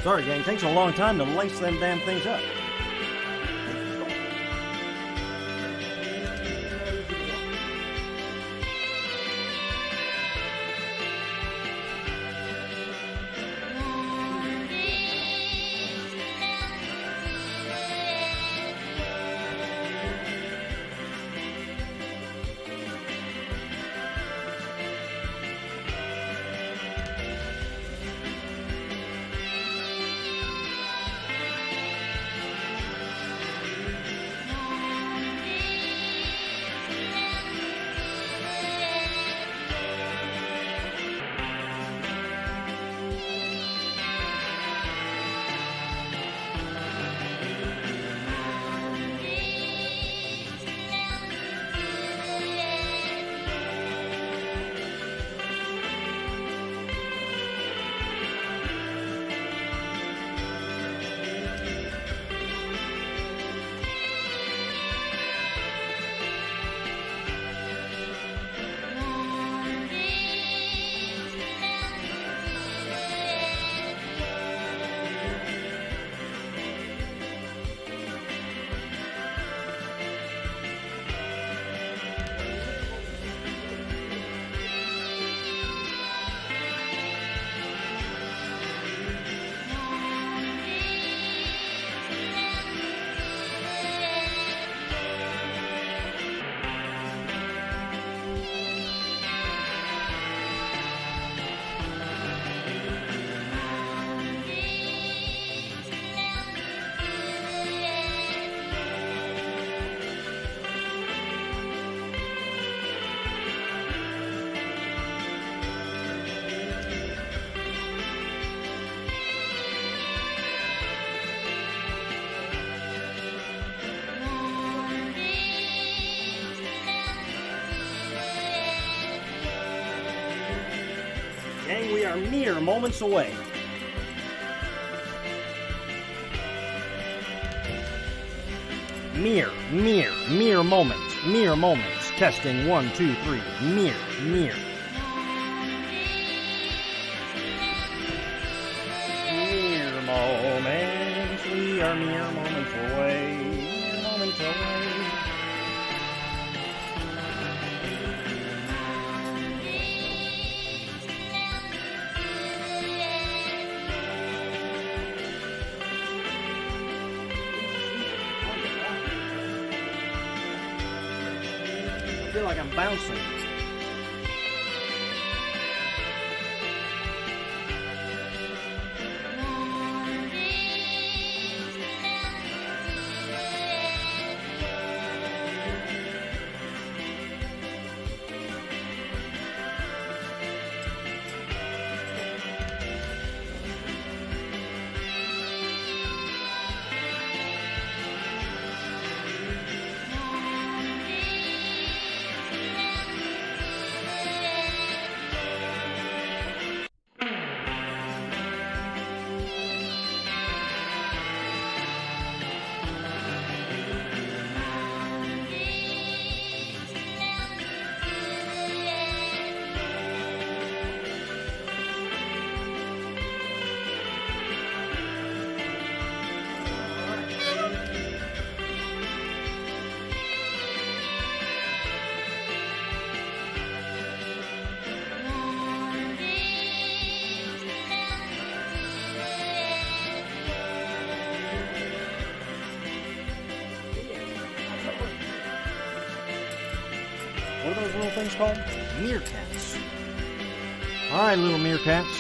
Sorry, gang. Takes a long time to lace them damn things up. Gang, we are mere moments away. Mere moments. Testing 1, 2, 3. Mere. Mere moments. We are mere moments away. Mere moments away. I feel like I'm bouncing. What are those little things called? Meerkats. All right, little meerkats.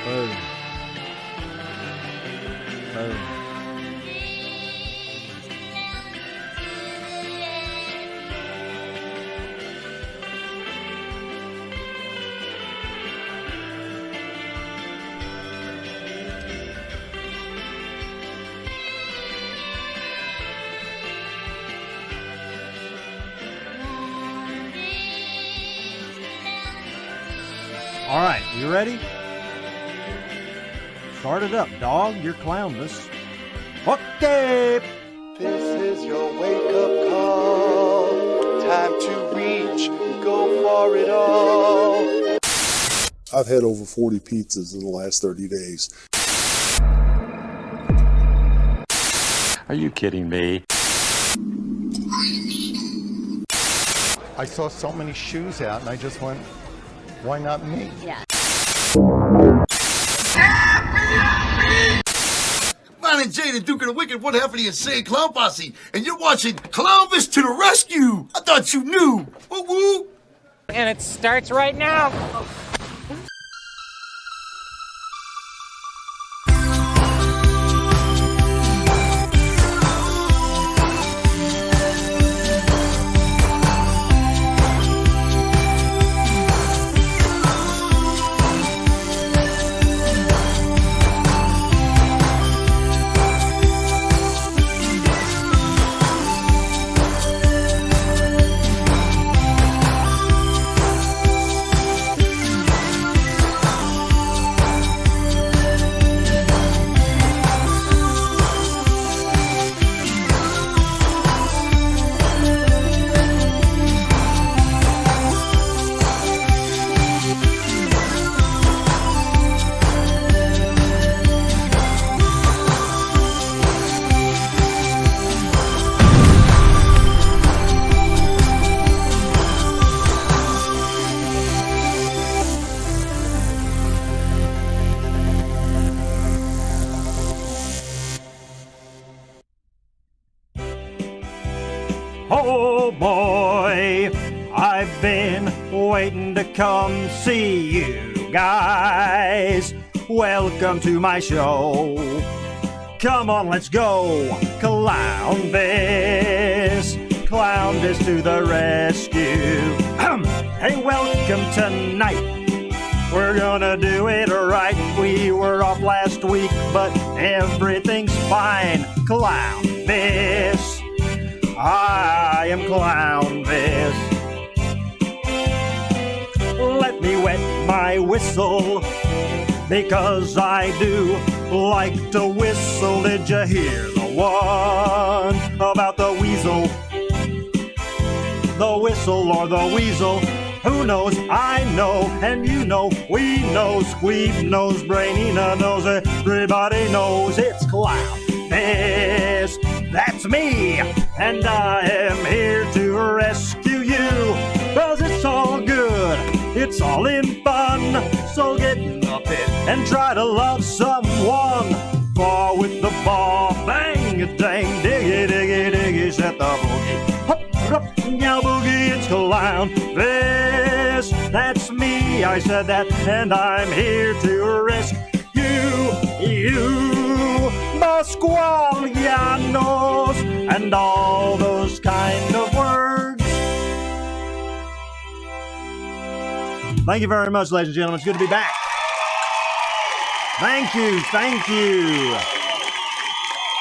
Boom. Boom. All right, you ready? Start it up, dog. You're Clownvis. escape. This is your wake-up call. Time to reach, go for it all. I've had over 40 pizzas in the last 30 days. Are you kidding me? I saw so many shoes out and I just went, why not me? Yeah. My name's Jay, the Duke of the Wicked, one half of the Insane Clown Posse, and you're watching Clownvis to the Rescue! I thought you knew! Woo woo! And it starts right now! Oh boy, I've been waiting to come see you guys. Welcome to my show. Come on, let's go. Clownvis. Clownvis to the rescue. Hey, welcome tonight. We're gonna do it right. We were off last week, but everything's fine. Clownvis. I am Clownvis. Let me wet my whistle, because I do like to whistle. Did you hear the one about the weasel? The whistle or the weasel? Who knows? I know, and you know, we know. Squeeb knows, Brainina knows, everybody knows it's Clownvis. That's me, and I am here to rescue you, 'cause it's all good, it's all in fun. So get in the pit and try to love someone. Ball with the ball, bang, dang, diggy, diggy, diggy, set the boogie. Hop, hop, now boogie, it's Clownvis. That's me, I said that, and I'm here to rescue you. Pascualianos, and all those kind of words. Thank you very much, ladies and gentlemen. It's good to be back. Thank you, thank you.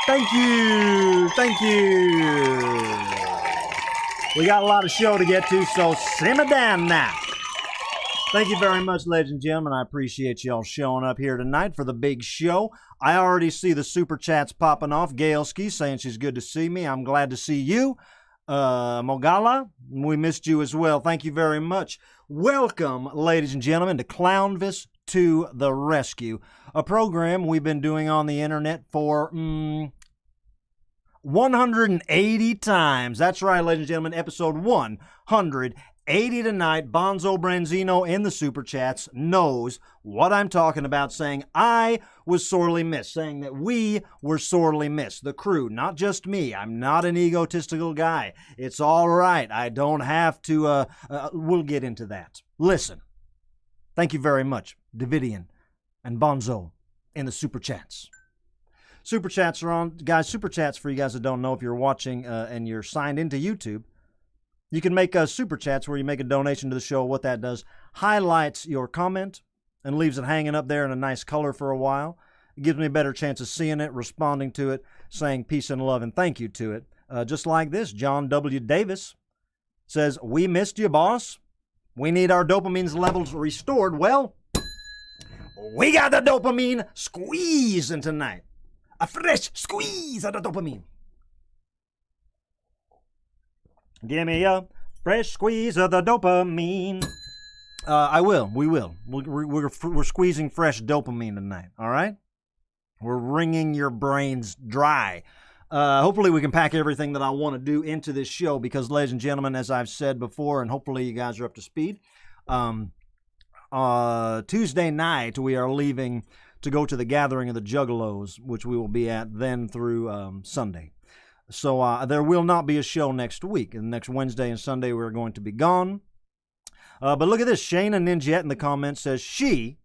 Thank you, thank you. We got a lot of show to get to, so simmer down now. Thank you very much, ladies and gentlemen. I appreciate y'all showing up here tonight for the big show. I already see the super chats popping off. Gailski saying she's good to see me. I'm glad to see you. Mogala, we missed you as well. Thank you very much. Welcome, ladies and gentlemen, to Clownvis to the Rescue, a program we've been doing on the internet for 180 times. That's right, ladies and gentlemen, episode 180 tonight. Bonzo Branzino in the super chats knows what I'm talking about, saying I was sorely missed, saying that we were sorely missed. The crew, not just me. I'm not an egotistical guy. It's all right. I don't have to, we'll get into that. Listen, thank you very much, Davidian and Bonzo in the super chats. Super chats are on. Guys, super chats, for you guys that don't know, if you're watching and you're signed into YouTube, you can make super chats where you make a donation to the show. What that does, highlights your comment and leaves it hanging up there in a nice color for a while. It gives me a better chance of seeing it, responding to it, saying peace and love and thank you to it. Just like this, John W. Davis says, we missed you, boss. We need our dopamine levels restored. Well, we got the dopamine squeezing tonight. a fresh squeeze of the dopamine. Give me a fresh squeeze of the dopamine. I will. We will. We're squeezing fresh dopamine tonight. All right. We're wringing your brains dry. Hopefully we can pack everything that I want to do into this show because, ladies and gentlemen, as I've said before, and hopefully you guys are up to speed, Tuesday night we are leaving to go to the gathering of the Juggalos, which we will be at then through Sunday. So there will not be a show next week. And next Wednesday and Sunday we're going to be gone. But look at this. Shayna Ninjette in the comments says she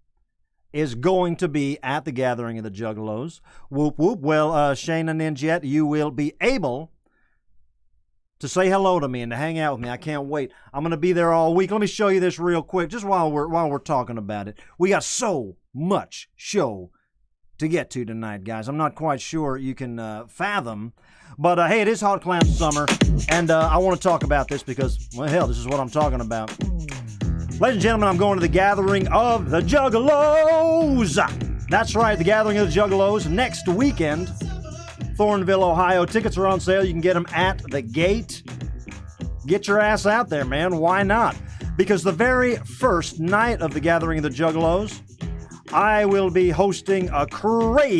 is going to be at the gathering of the Juggalos. Whoop, whoop. Well, Shayna Ninjette, you will be able to say hello to me and to hang out with me. I can't wait. I'm going to be there all week. Let me show you this real quick, just while we're talking about it. We got so much show to get to tonight, guys. I'm not quite sure you can fathom. But, hey, it is Hot Clown Summer, and I want to talk about this because, well, hell, this is what I'm talking about. Ladies and gentlemen, I'm going to the gathering of the Juggalos. That's right, the gathering of the Juggalos next weekend. Thornville, Ohio. Tickets are on sale. You can get them at the gate. Get your ass out there, man. Why not? Because the very first night of the gathering of the Juggalos, I will be hosting a crazy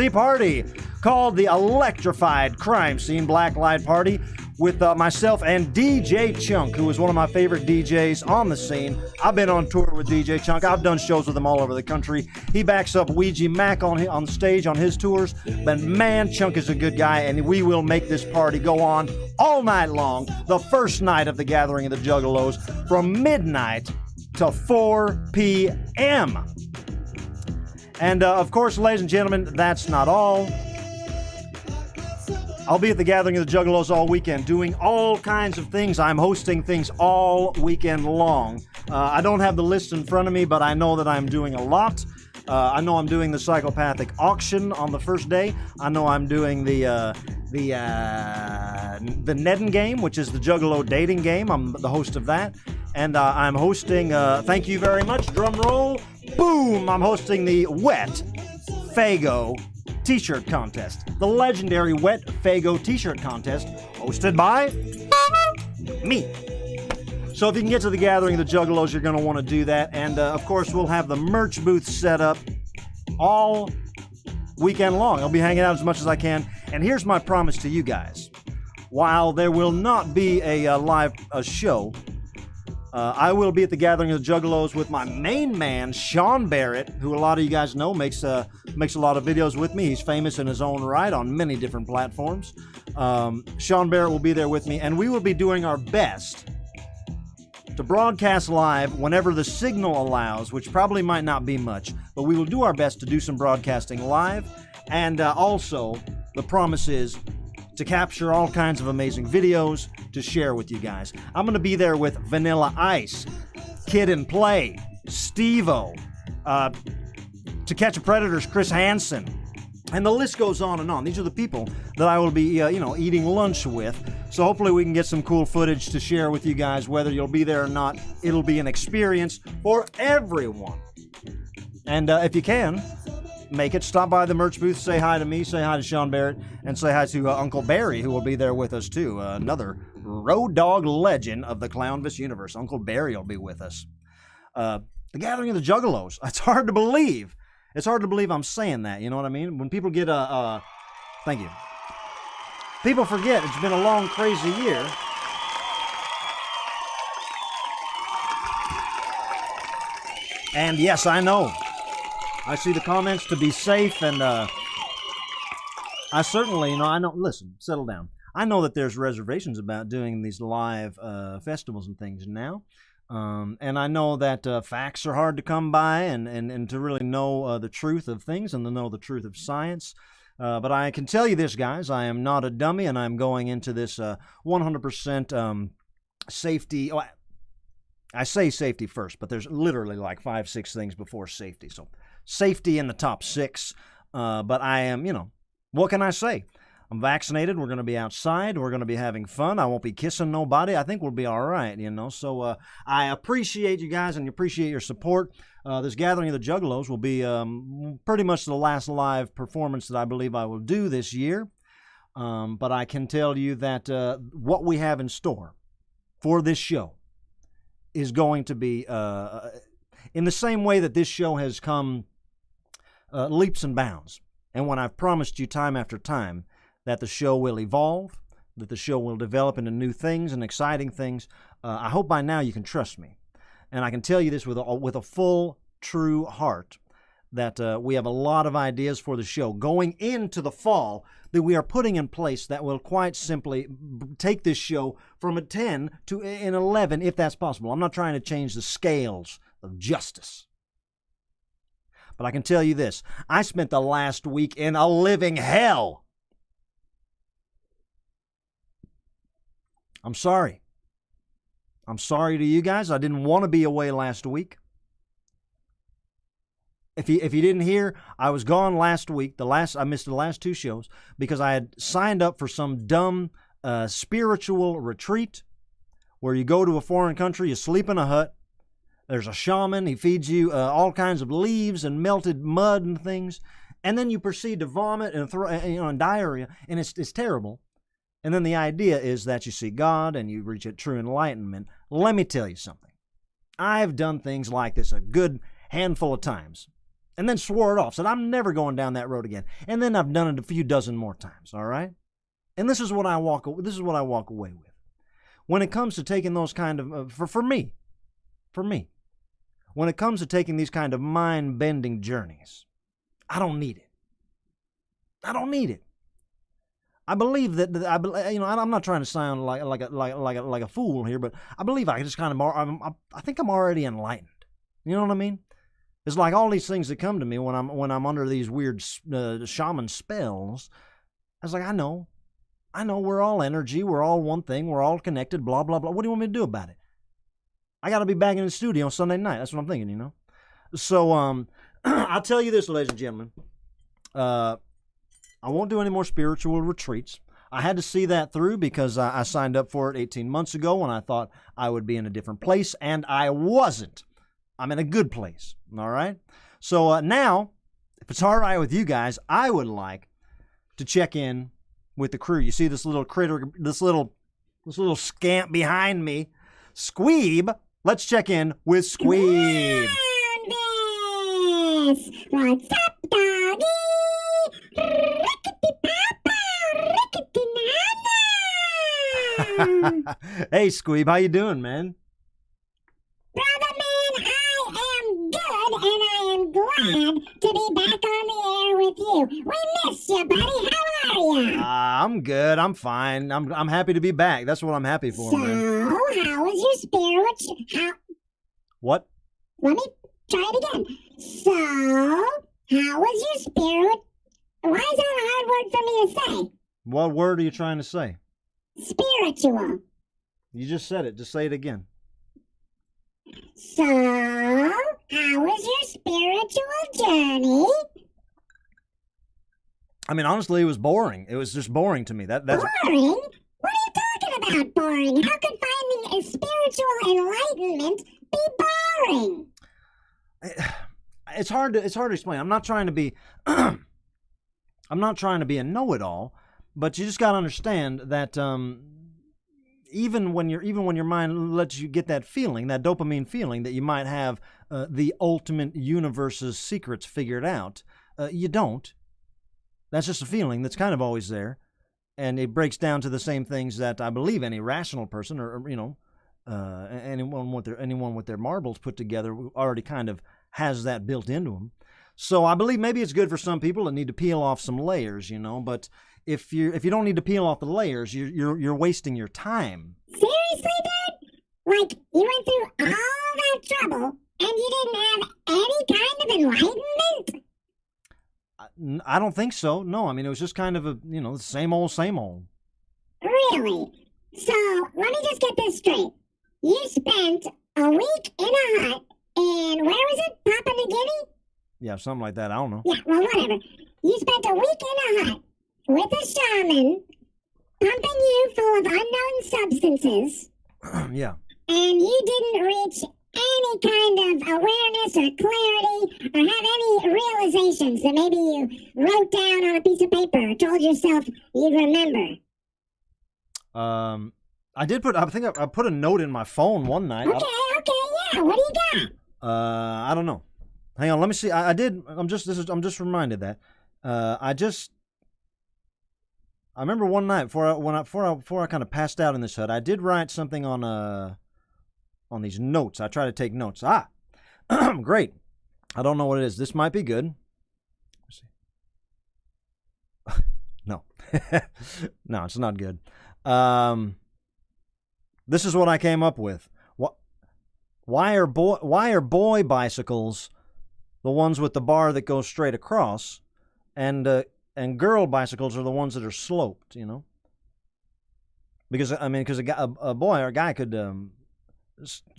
party called the Electrified Crime Scene Blacklight Party with myself and DJ Chunk, who is one of my favorite DJs on the scene. I've been on tour with DJ Chunk. I've done shows with him all over the country. He backs up Ouija Mac on stage on his tours. But man, Chunk is a good guy, and we will make this party go on all night long, the first night of the gathering of the Juggalos, from midnight to 4 p.m. And of course, ladies and gentlemen, that's not all. I'll be at the gathering of the Juggalos all weekend, doing all kinds of things. I'm hosting things all weekend long. I don't have the list in front of me, but I know that I'm doing a lot. I know I'm doing the psychopathic auction on the first day. I know I'm doing the Nedden game, which is the Juggalo dating game. I'm the host of that. And I'm hosting, thank you very much, drum roll, boom! I'm hosting the Wet Fago T-shirt contest. The legendary Wet Fago T-shirt contest, hosted by me. So if you can get to the gathering of the Juggalos, you're going to want to do that. And of course, we'll have the merch booth set up all weekend long. I'll be hanging out as much as I can. And here's my promise to you guys. While there will not be a live show, I will be at the gathering of the Juggalos with my main man, Sean Barrett, who a lot of you guys know makes a lot of videos with me. He's famous in his own right on many different platforms. Sean Barrett will be there with me, and we will be doing our best to broadcast live whenever the signal allows, which probably might not be much, but we will do our best to do some broadcasting live. And also, the promise is to capture all kinds of amazing videos to share with you guys. I'm going to be there with Vanilla Ice, Kid and Play, Steve-O, To Catch a Predator's Chris Hansen, and the list goes on and on. These are the people that I will be, eating lunch with. So hopefully we can get some cool footage to share with you guys. Whether you'll be there or not, it'll be an experience for everyone. And if you can, make it. Stop by the merch booth, say hi to me, say hi to Sean Barrett, and say hi to Uncle Barry, who will be there with us too. Another road dog legend of the Clownvis universe. Uncle Barry will be with us. The gathering of the Juggalos. It's hard to believe. It's hard to believe I'm saying that, you know what I mean? When people get thank you. People forget it's been a long, crazy year. And yes, I know. I see the comments to be safe, and I certainly, I know, listen, settle down. I know that there's reservations about doing these live festivals and things now. And I know that facts are hard to come by and to really know the truth of things and to know the truth of science. But I can tell you this, guys, I am not a dummy, and I'm going into this 100% safety. Oh, I say safety first, but there's literally like 5-6 things before safety. So safety in the top 6. But I am, what can I say? I'm vaccinated. We're going to be outside. We're going to be having fun. I won't be kissing nobody. I think we'll be all right, you know. So I appreciate you guys and appreciate your support. This gathering of the Juggalos will be pretty much the last live performance that I believe I will do this year. But I can tell you that what we have in store for this show is going to be in the same way that this show has come leaps and bounds. And when I've promised you time after time that the show will evolve, that the show will develop into new things and exciting things, I hope by now you can trust me. And I can tell you this with a full, true heart, that we have a lot of ideas for the show going into the fall that we are putting in place that will quite simply take this show from a 10 to an 11, if that's possible. I'm not trying to change the scales of justice. But I can tell you this. I spent the last week in a living hell. I'm sorry. I'm sorry to you guys. I didn't want to be away last week. If you didn't hear, I was gone last week. I missed the last 2 shows because I had signed up for some dumb spiritual retreat where you go to a foreign country, you sleep in a hut. There's a shaman. He feeds you all kinds of leaves and melted mud and things, and then you proceed to vomit and diarrhea, and it's terrible. And then the idea is that you see God and you reach a true enlightenment. Let me tell you something. I've done things like this a good handful of times, and then swore it off. Said I'm never going down that road again. And then I've done it a few dozen more times. All right. And this is what I walk away with. When it comes to taking those kind of for me, when it comes to taking these kind of mind-bending journeys, I don't need it. I don't need it. I believe that I'm not trying to sound like a fool here, but I believe I just kind of I think I'm already enlightened. You know what I mean? It's like all these things that come to me when I'm under these weird shaman spells. I was like, I know, we're all energy, we're all one thing, we're all connected, blah blah blah. What do you want me to do about it? I got to be back in the studio on Sunday night. That's what I'm thinking, you know. So I'll tell you this, ladies and gentlemen. I won't do any more spiritual retreats. I had to see that through because I signed up for it 18 months ago when I thought I would be in a different place, and I wasn't. I'm in a good place, all right? So now, if it's all right with you guys, I would like to check in with the crew. You see this little critter, this little scamp behind me, Squeeb. Let's check in with Squeeb. Clownvis! What's up, doggy? Hey, Squeeb, how you doing, man? Brother man, I am good, and I am glad to be back on the air with you. We miss you, buddy. How are you? I'm good. I'm fine. I'm happy to be back. That's what I'm happy for, So, man. how was your spirit? What? Let me try it again. So, how was your spirit? Why is that a hard word for me to say? What word are you trying to say? Spiritual. You just said it. Just say it again. So, how was your spiritual journey? I mean, honestly, it was boring. It was just boring to me. That's Boring? What are you talking about, boring? How could finding a spiritual enlightenment be boring? It's hard to explain. I'm not trying to be I'm not trying to be a know-it-all, but you just got to understand that even when your mind lets you get that feeling, that dopamine feeling that you might have the ultimate universe's secrets figured out, you don't. That's just a feeling that's kind of always there, and it breaks down to the same things that I believe any rational person or anyone with their marbles put together already kind of has that built into them. So I believe maybe it's good for some people that need to peel off some layers, you know. But if you don't need to peel off the layers, you're wasting your time. Seriously, dude? Like, you went through all that trouble and you didn't have any kind of enlightenment? I don't think so. No, I mean, it was just kind of the same old, same old. Really? So, let me just get this straight. You spent a week in a hut in, where was it? Papua New Guinea? Yeah, something like that. I don't know. Yeah, well, whatever. You spent a week in a hut, with a shaman pumping you full of unknown substances, Yeah. and you didn't reach any kind of awareness or clarity or have any realizations that maybe you wrote down on a piece of paper or told yourself you'd remember. I did put. I think I put a note in my phone one night. Okay, yeah. What do you got? I don't know. Hang on, let me see. I did. I'm just reminded that. I remember one night before I kind of passed out in this hut, I did write something on these notes. I try to take notes. Great. I don't know what it is. This might be good. Let's see. No. No, it's not good. This is what I came up with. Why are boy bicycles the ones with the bar that goes straight across, and girl bicycles are the ones that are sloped? You know, because a boy or a guy could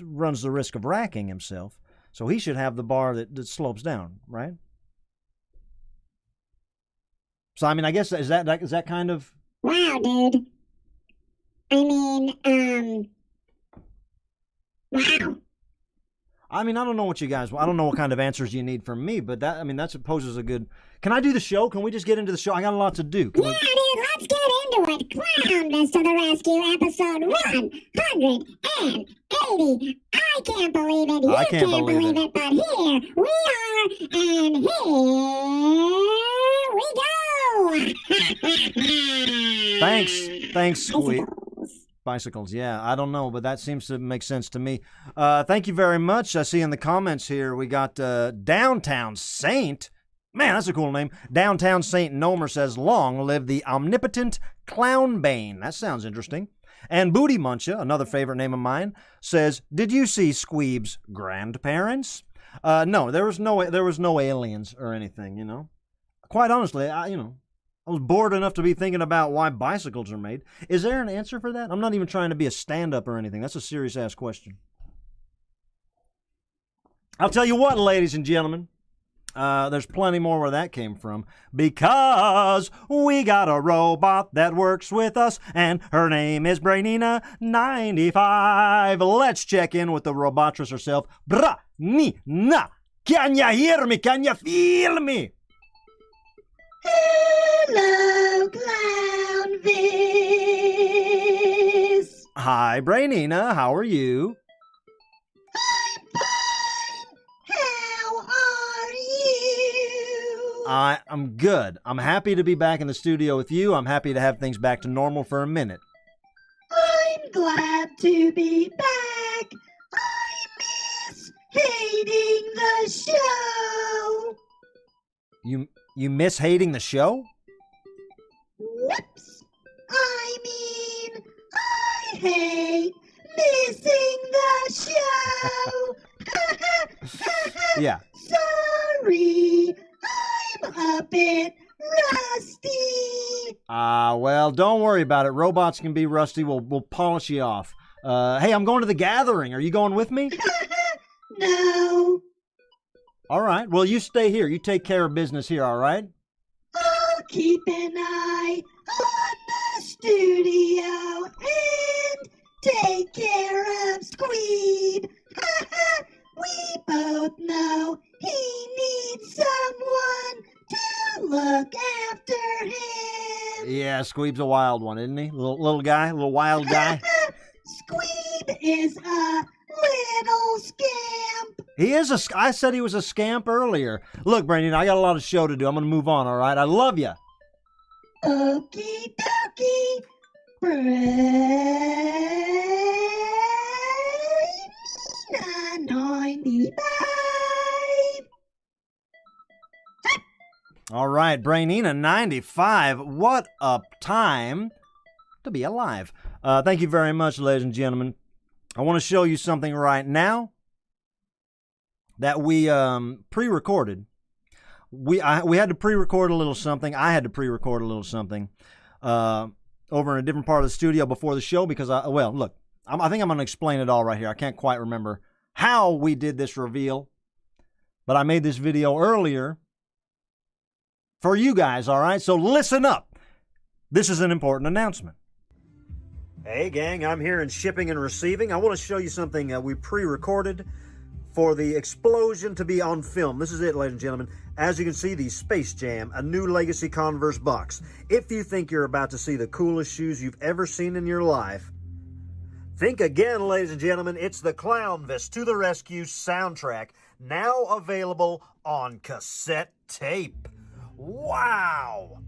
runs the risk of wracking himself, so he should have the bar that slopes down, right? So I mean, I guess is that kind of wow, dude. I mean, wow. I mean, I don't know what you guys. I don't know what kind of answers you need from me, but that poses a good. Can I do the show? Can we just get into the show? I got a lot to do. Yeah, dude, let's get into it. Clownvis to the rescue, episode 180. I can't believe it. You can't believe it. But here we are, and here we go. Thanks, Squeak. Bicycles, yeah. I don't know, but that seems to make sense to me. Thank you very much. I see in the comments here we got Downtown Saint. Man, that's a cool name. Downtown Saint Nomer says, long live the omnipotent Clownbane. That sounds interesting. And Booty Muncha, another favorite name of mine, says, did you see Squeeb's grandparents? No, there was no aliens or anything, you know. Quite honestly, I was bored enough to be thinking about why bicycles are made. Is there an answer for that? I'm not even trying to be a stand-up or anything. That's a serious-ass question. I'll tell you what, ladies and gentlemen. There's plenty more where that came from. Because we got a robot that works with us, and her name is Brainina95. Let's check in with the robotress herself. Bra-ni-na. Can ya hear me? Can ya feel me? Hello, Clownvis. Hi, Brainina. How are you? I'm fine. How are you? I'm good. I'm happy to be back in the studio with you. I'm happy to have things back to normal for a minute. I'm glad to be back. I miss hating the show. You miss hating the show? Whoops. I mean, I hate missing the show. Yeah. Sorry, I'm a bit rusty. Well, don't worry about it. Robots can be rusty. We'll polish you off. Hey, I'm going to the gathering. Are you going with me? No. All right. Well, you stay here. You take care of business here, all right? I'll keep an eye on the studio and take care of Squeeb. We both know he needs someone to look after him. Yeah, Squeeb's a wild one, isn't he? Little guy, little wild guy. Squeeb is a little scamp. He is I said he was a scamp earlier. Look, Brandon, I got a lot of show to do. I'm going to move on, all right? I love you. Okie dokie. Brainina95. All right, Brainina95. What a time to be alive. Thank you very much, ladies and gentlemen. I want to show you something right now that we pre-recorded. We had to pre-record a little something. I had to pre-record a little something over in a different part of the studio before the show because, look, I think I'm going to explain it all right here. I can't quite remember how we did this reveal, but I made this video earlier for you guys, all right? So listen up. this is an important announcement. Hey gang, I'm here in shipping and receiving. I want to show you something we pre-recorded for the explosion to be on film. This is it, ladies and gentlemen. As you can see, the Space Jam, a new Legacy Converse box. If you think you're about to see the coolest shoes you've ever seen in your life, think again, ladies and gentlemen. It's the Clownvis to the Rescue soundtrack, now available on cassette tape. Wow!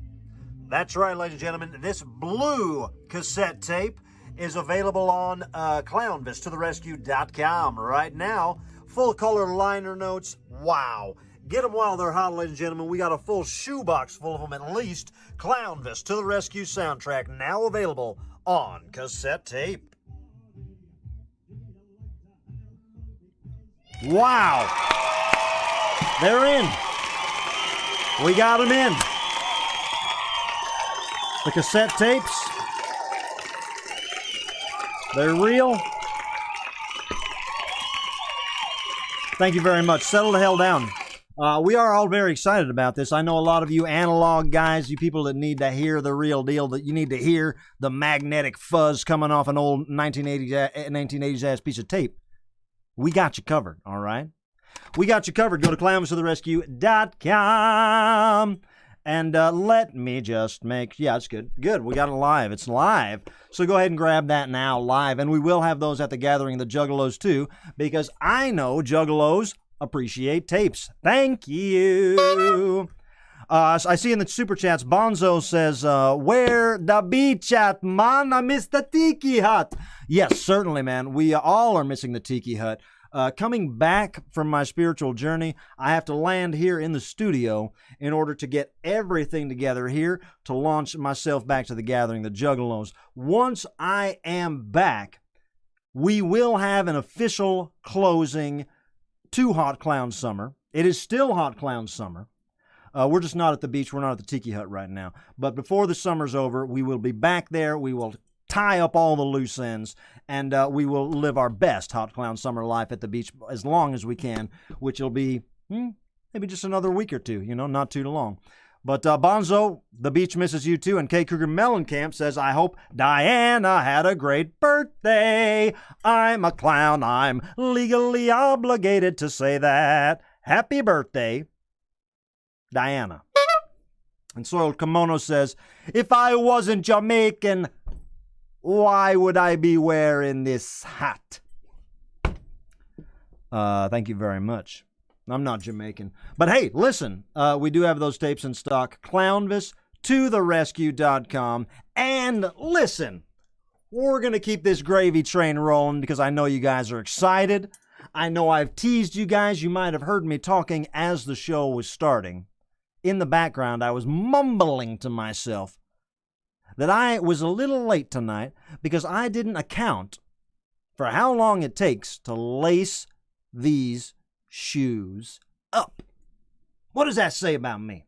That's right, ladies and gentlemen. This blue cassette tape is available on clownvistotherescue.com right now. Full color liner notes. Wow. Get them while they're hot, ladies and gentlemen. We got a full shoebox full of them at least. Clownvis to the Rescue soundtrack, now available on cassette tape. Wow. They're in. We got them in. The cassette tapes. They're real. Thank you very much. Settle the hell down. We are all very excited about this. I know a lot of you analog guys, you people that need to hear the real deal, that you need to hear the magnetic fuzz coming off an old 1980s ass piece of tape. We got you covered, all right? We got you covered. Go to clownvistotherescue.com. And let me just make, yeah, it's good. Good, we got it live. It's live. So go ahead and grab that now live. And we will have those at the gathering of the Juggalos too, because I know Juggalos appreciate tapes. Thank you. I see in the super chats, Bonzo says, where the beach at, man? I miss the tiki hut. Yes, certainly, man. We all are missing the tiki hut. Coming back from my spiritual journey, I have to land here in the studio in order to get everything together here to launch myself back to the gathering, the Juggalos. Once I am back, we will have an official closing to Hot Clown Summer. It is still Hot Clown Summer. We're just not at the beach. We're not at the Tiki Hut right now. But before the summer's over, we will be back there. We will tie up all the loose ends, and we will live our best Hot Clown Summer life at the beach as long as we can, which will be maybe just another week or two, you know, not too long. But Bonzo, the beach misses you too, and K. Kruger Mellencamp says, I hope Diana had a great birthday. I'm a clown. I'm legally obligated to say that. Happy birthday, Diana. And Soiled Kimono says, if I wasn't Jamaican, why would I be wearing this hat? Thank you very much. I'm not Jamaican. But hey, listen, we do have those tapes in stock. Clownvistotherescue.com. And listen, we're going to keep this gravy train rolling because I know you guys are excited. I know I've teased you guys. You might have heard me talking as the show was starting. In the background, I was mumbling to myself that I was a little late tonight because I didn't account for how long it takes to lace these shoes up. What does that say about me?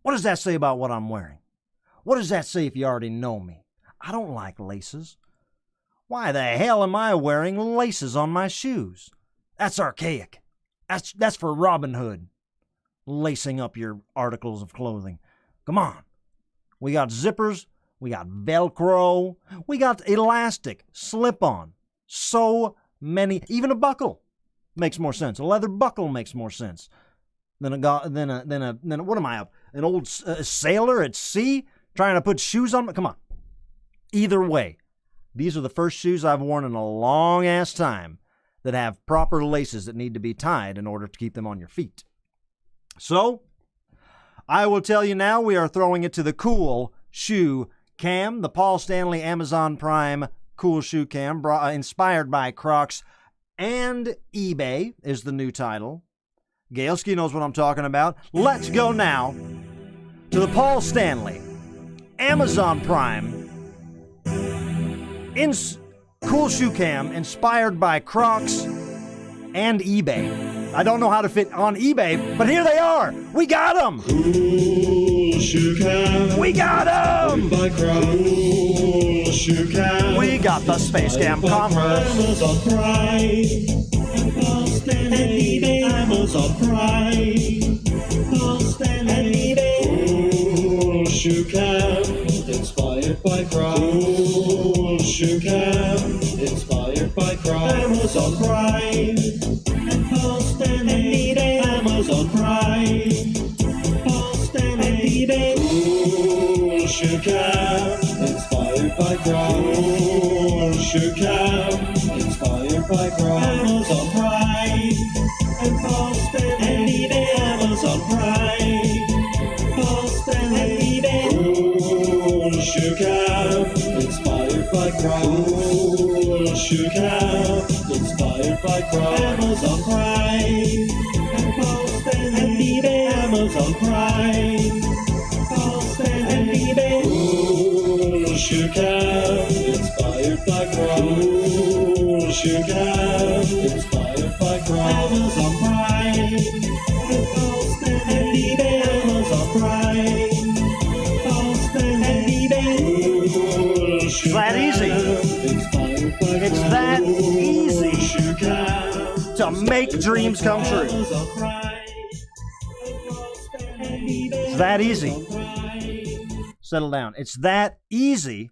What does that say about what I'm wearing? What does that say if you already know me? I don't like laces. Why the hell am I wearing laces on my shoes? That's archaic. That's for Robin Hood. Lacing up your articles of clothing. Come on. We got zippers. We got Velcro. We got elastic, slip-on. So many. Even a buckle makes more sense. A leather buckle makes more sense than what am I, an old sailor at sea trying to put shoes on? Come on. Either way, these are the first shoes I've worn in a long-ass time that have proper laces that need to be tied in order to keep them on your feet. So, I will tell you now, we are throwing it to the cool shoe cam, the Paul Stanley Amazon Prime cool shoe cam, inspired by Crocs and eBay is the new title. Gailski knows what I'm talking about. Let's go now to the Paul Stanley Amazon Prime cool shoe cam, inspired by Crocs and eBay. I don't know how to fit on eBay, but here they are. We got them. Cool shoe cam. We got them. By Cool shoe cam. We got the Space Jam Converse. Amazon Prime. And eBay. Amazon Prime. And eBay. Cool shoe cam. Inspired by Cool Shoe Cam. Inspired by Amazon Prime. And Paul Stanley, Amazon Prime. Paul Stanley, Cool Shoe Cam. Inspired by Cool Shoe Cam. Inspired by Amazon Prime. And Paul Stanley, Amazon Prime. Paul Stanley, Cool Shoe Cam. Inspired by Cool Shoe Cam. Inspired by Amazon Prime. And Paul Stanley, Amazon Prime. Paul Stanley, Cool Shoe Cam. Inspired by Cool Shoe Cam. Inspired by Amazon Prime. And Paul Stanley, Amazon Prime. Paul Stanley, Cool Shoe It's that easy. It's that easy to make dreams come true. It's that easy. Settle down. It's that easy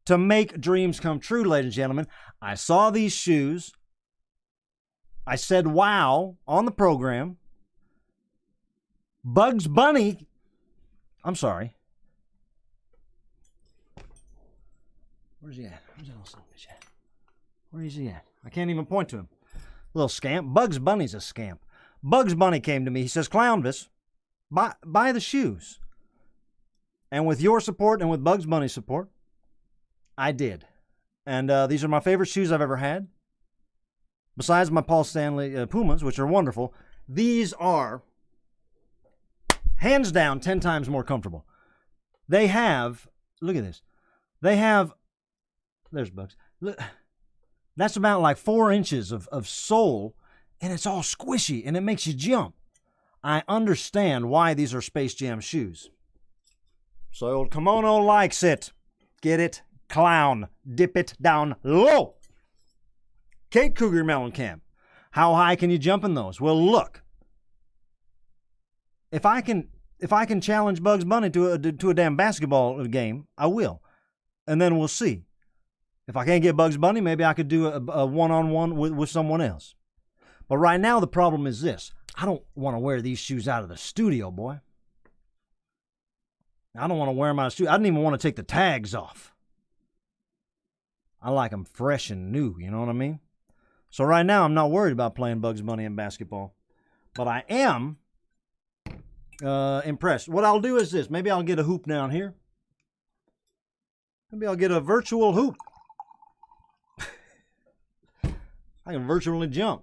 to make dreams come true, ladies and gentlemen. I saw these shoes. I said, wow, on the program. Bugs Bunny. I'm sorry. Where's he at? Where's that little son of a bitch at? Where is he at? I can't even point to him. Little scamp. Bugs Bunny's a scamp. Bugs Bunny came to me. He says, Clownvis, buy the shoes. And with your support and with Bugs Bunny's support, I did. And these are my favorite shoes I've ever had. Besides my Paul Stanley Pumas, which are wonderful, these are hands down 10 times more comfortable. They have, look at this. They have, there's Bugs. Look, that's about like 4 inches of sole, and it's all squishy, and it makes you jump. I understand why these are Space Jam shoes. So old Kimono likes it. Get it? Clown. Dip it down low. Kate Cougar Mellencamp. How high can you jump in those? Well, look. If I can challenge Bugs Bunny to a damn basketball game, I will. And then we'll see. If I can't get Bugs Bunny, maybe I could do a one-on-one with someone else. But right now, the problem is this. I don't want to wear these shoes out of the studio, boy. I don't want to wear them out of the studio. I didn't even want to take the tags off. I like them fresh and new, you know what I mean? So right now, I'm not worried about playing Bugs Bunny in basketball. But I am impressed. What I'll do is this. Maybe I'll get a hoop down here. Maybe I'll get a virtual hoop. I can virtually jump.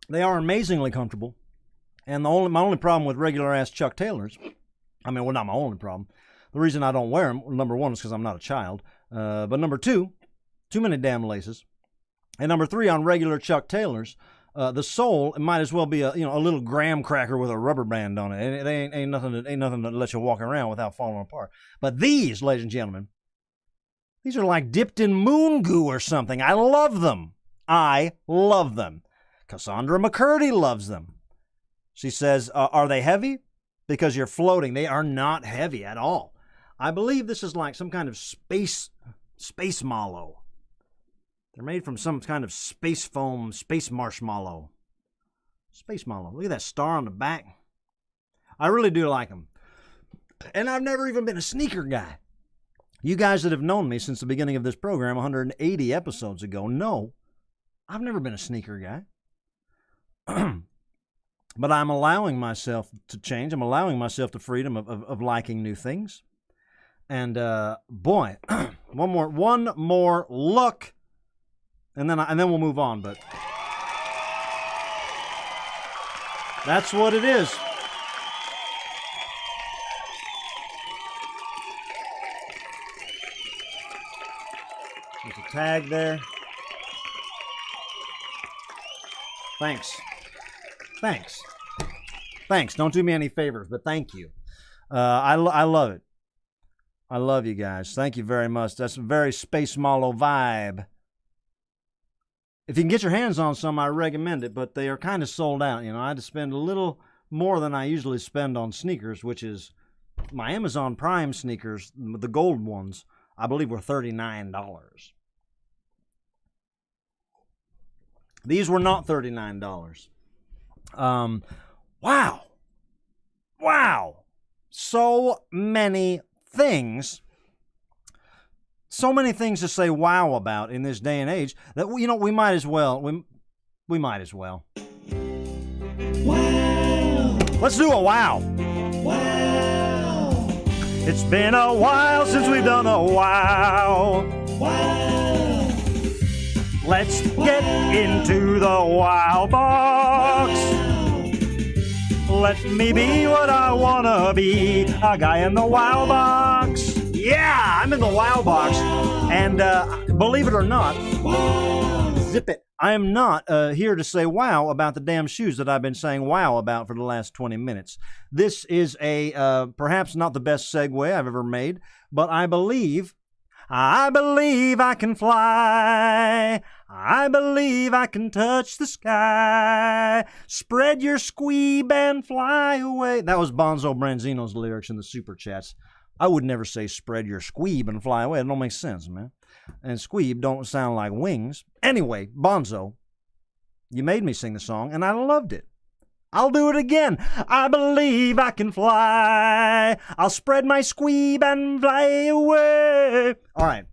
They are amazingly comfortable. And my only problem with regular ass Chuck Taylors, I mean, well, not my only problem. The reason I don't wear them, number one, is because I'm not a child. But number two, too many damn laces. And number three, on regular Chuck Taylors, the sole, it might as well be a little graham cracker with a rubber band on it. It ain't nothing to let you walk around without falling apart. But these, ladies and gentlemen, these are like dipped in moon goo or something. I love them. I love them. Cassandra McCurdy loves them. She says, are they heavy? Because you're floating. They are not heavy at all. I believe this is like some kind of space mallow. They're made from some kind of space foam, space marshmallow. Space mallow. Look at that star on the back. I really do like them. And I've never even been a sneaker guy. You guys that have known me since the beginning of this program 180 episodes ago know I've never been a sneaker guy. But I'm allowing myself to change. I'm allowing myself the freedom of liking new things. And boy, one more look, and then we'll move on. But that's what it is. There's a tag there. Thanks. Don't do me any favors, but thank you. I love it. I love you guys. Thank you very much. That's a very Space Mallow vibe. If you can get your hands on some, I recommend it, but they are kind of sold out. I had to spend a little more than I usually spend on sneakers, which is my Amazon Prime sneakers, the gold ones, I believe were $39. These were not $39. Wow. Wow. So many things. So many things to say wow about in this day and age that, you know, we might as well. We might as well. Wow! Let's do a wow. Wow! It's been a while since we've done a wow. Wow! Let's get into the wow box. Let me be what I wanna be, a guy in the wow box. Yeah, I'm in the wow box. And believe it or not, zip it. I am not here to say wow about the damn shoes that I've been saying wow about for the last 20 minutes. This is a perhaps not the best segue I've ever made, but I believe I can fly. I believe I can touch the sky. Spread your squeeb and fly away. That was Bonzo Branzino's lyrics in the super chats. I would never say spread your squeeb and fly away. It don't make sense, man. And squeeb don't sound like wings. Anyway, Bonzo, you made me sing the song, and I loved it. I'll do it again. I believe I can fly. I'll spread my squeeb and fly away. All right.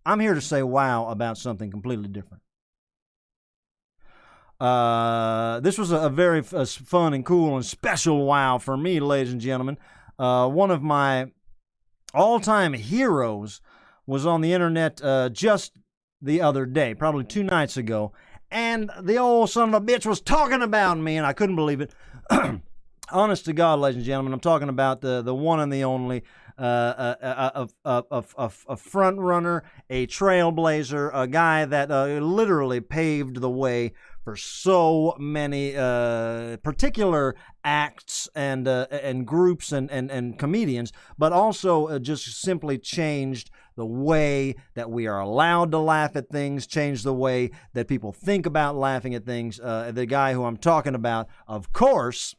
I'm here to say wow about something completely different. This was a very fun and cool and special wow for me, ladies and gentlemen. One of my all-time heroes was on the internet just the other day, probably 2 nights ago, and the old son of a bitch was talking about me, and I couldn't believe it. Honest to God, ladies and gentlemen, I'm talking about the one and the only, a front runner, a trailblazer, a guy that literally paved the way for so many particular acts and groups and comedians, but also just simply changed the way that we are allowed to laugh at things, changed the way that people think about laughing at things. The guy who I'm talking about, of course,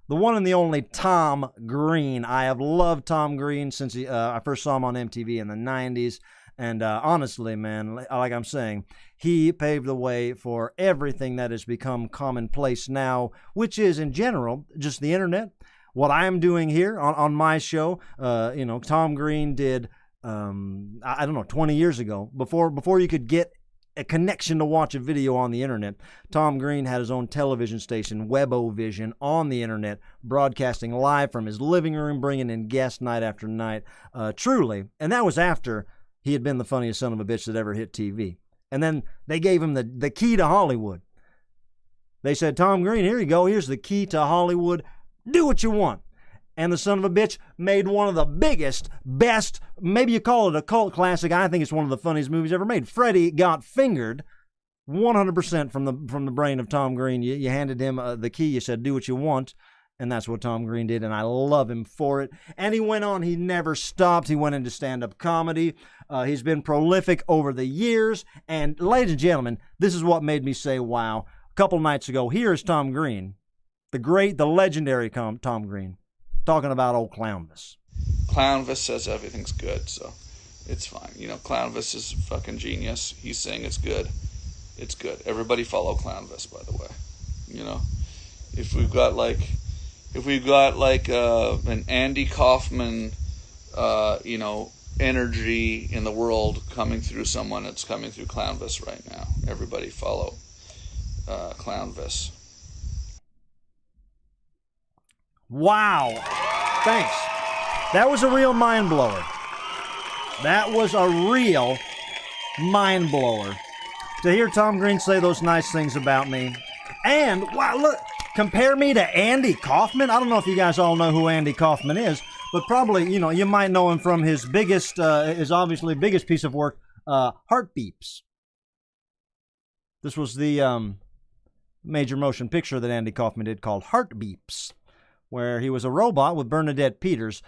the one and the only Tom Green. I have loved Tom Green since I first saw him on MTV in the 90s. And honestly, man, like I'm saying, he paved the way for everything that has become commonplace now, which is, in general, just the internet. What I'm doing here on my show, Tom Green did, 20 years ago, before you could get a connection to watch a video on the internet, Tom Green had his own television station, Webovision, on the internet, broadcasting live from his living room, bringing in guests night after night, truly. And that was after he had been the funniest son of a bitch that ever hit TV. And then they gave him the key to Hollywood. They said, Tom Green, here you go. Here's the key to Hollywood. Do what you want. And the son of a bitch made one of the biggest, best, maybe you call it a cult classic. I think it's one of the funniest movies ever made. Freddy Got Fingered, 100% from the brain of Tom Green. You handed him the key. You said, do what you want. And that's what Tom Green did, and I love him for it. And he went on. He never stopped. He went into stand-up comedy. He's been prolific over the years. And ladies and gentlemen, this is what made me say, wow. A couple nights ago, here's Tom Green, the legendary Tom Green, talking about old Clownvis. Clownvis says everything's good, so it's fine. You know, Clownvis is fucking genius. He's saying it's good. It's good. Everybody follow Clownvis, by the way. You know, if we've got an Andy Kaufman, energy in the world coming through someone, it's coming through Clownvis right now. Everybody follow Clownvis. Wow. Thanks. That was a real mind blower. That was a real mind blower. To hear Tom Green say those nice things about me. And, wow, look, compare me to Andy Kaufman. I don't know if you guys all know who Andy Kaufman is, but probably, you might know him from his his obviously biggest piece of work, Heart Beeps. This was the major motion picture that Andy Kaufman did called Heart Beeps, where he was a robot with Bernadette Peters.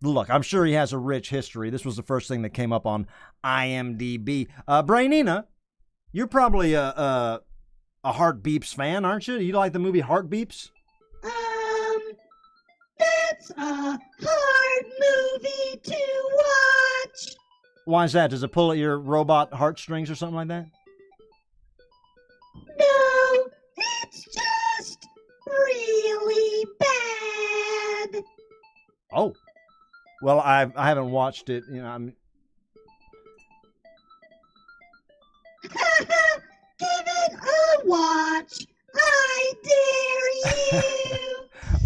Look, I'm sure he has a rich history. This was the first thing that came up on IMDb. Brainina, you're probably a Heart Beeps fan, aren't you? You like the movie Heart Beeps? That's a hard movie to watch. Why is that? Does it pull at your robot heartstrings or something like that? No, it's just really bad. Oh. Well, I haven't watched it. You know, Give it a watch. I dare you.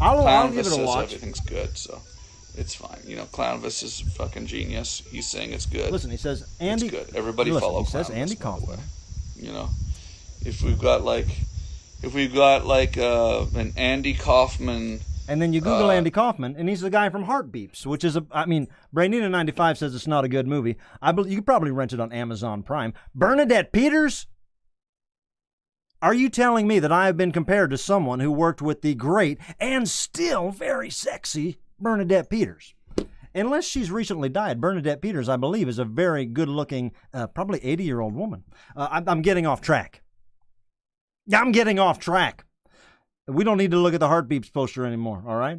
I'll give Clownvis it a says watch. everything's good, so it's fine. You know, Clownvis is fucking genius. He's saying it's good. Listen, he says Andy. It's good. Everybody listen, follow he says Clownvis, Andy by the Kaufman. way. You know, if we've got an Andy Kaufman. And then you Google Andy Kaufman, and he's the guy from Heartbeeps, which is Brainina95 says it's not a good movie. You could probably rent it on Amazon Prime. Bernadette Peters? Are you telling me that I have been compared to someone who worked with the great and still very sexy Bernadette Peters? Unless she's recently died, Bernadette Peters, I believe, is a very good-looking, probably 80-year-old woman. I'm getting off track. I'm getting off track. We don't need to look at the Heartbeeps poster anymore, all right?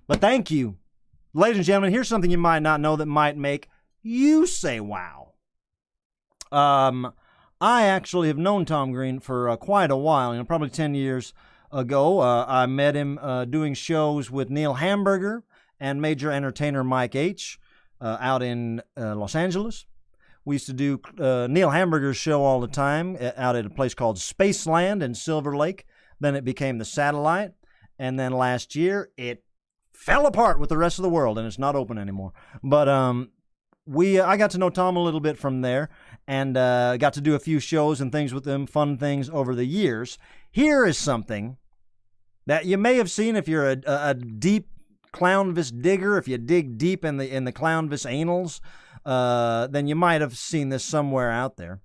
But thank you. Ladies and gentlemen, here's something you might not know that might make you say wow. I actually have known Tom Green for quite a while, probably 10 years ago. I met him doing shows with Neil Hamburger and major entertainer Mike H. Out in Los Angeles. We used to do Neil Hamburger's show all the time out at a place called Spaceland in Silver Lake. Then it became the Satellite. And then last year, it fell apart with the rest of the world, and it's not open anymore. But I got to know Tom a little bit from there, and got to do a few shows and things with him, fun things over the years. Here is something that you may have seen if you're a deep Clownvis digger. If you dig deep in the Clownvis anals, then you might have seen this somewhere out there.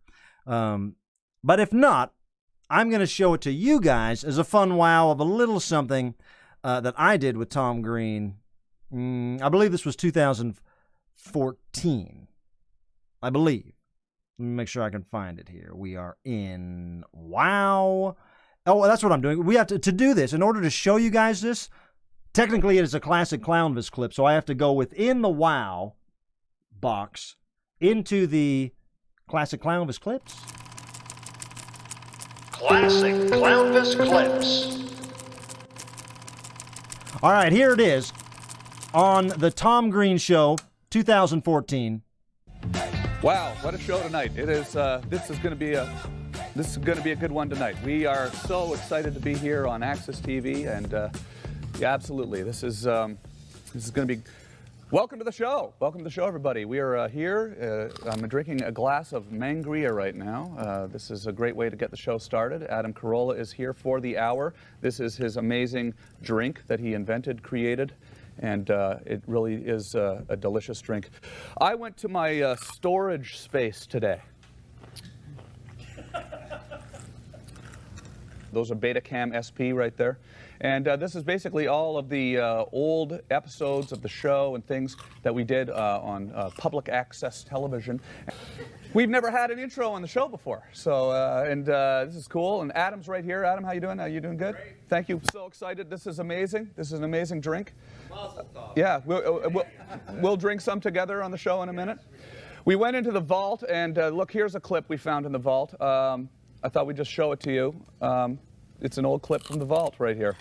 But if not, I'm going to show it to you guys as a fun wow of a little something that I did with Tom Green. I believe this was 2014. I believe. Let me make sure I can find it here. We are in wow. Oh, that's what I'm doing. We have to do this. In order to show you guys this, technically it is a classic Clownvis clip, so I have to go within the wow box into the classic Clownvis clips. Classic Clownvis clips. All right, here it is on the Tom Green Show, 2014. Wow, what a show tonight! It is. This is going to be a good one tonight. We are so excited to be here on Access TV, and yeah, absolutely, this is going to be. Welcome to the show. Welcome to the show, everybody. We are here. I'm drinking a glass of Mangria right now. This is a great way to get the show started. Adam Carolla is here for the hour. This is his amazing drink that he invented, created, and it really is a delicious drink. I went to my storage space today. Those are Betacam SP right there. And this is basically all of the old episodes of the show and things that we did on public access television. We've never had an intro on the show before, so this is cool. And Adam's right here. Adam, how you doing? Are you doing good? Great. Thank you. So excited. This is amazing. This is an amazing drink. Yeah, we'll drink some together on the show in a minute. We went into the vault, and look, here's a clip we found in the vault. I thought we'd just show it to you. It's an old clip from the vault right here.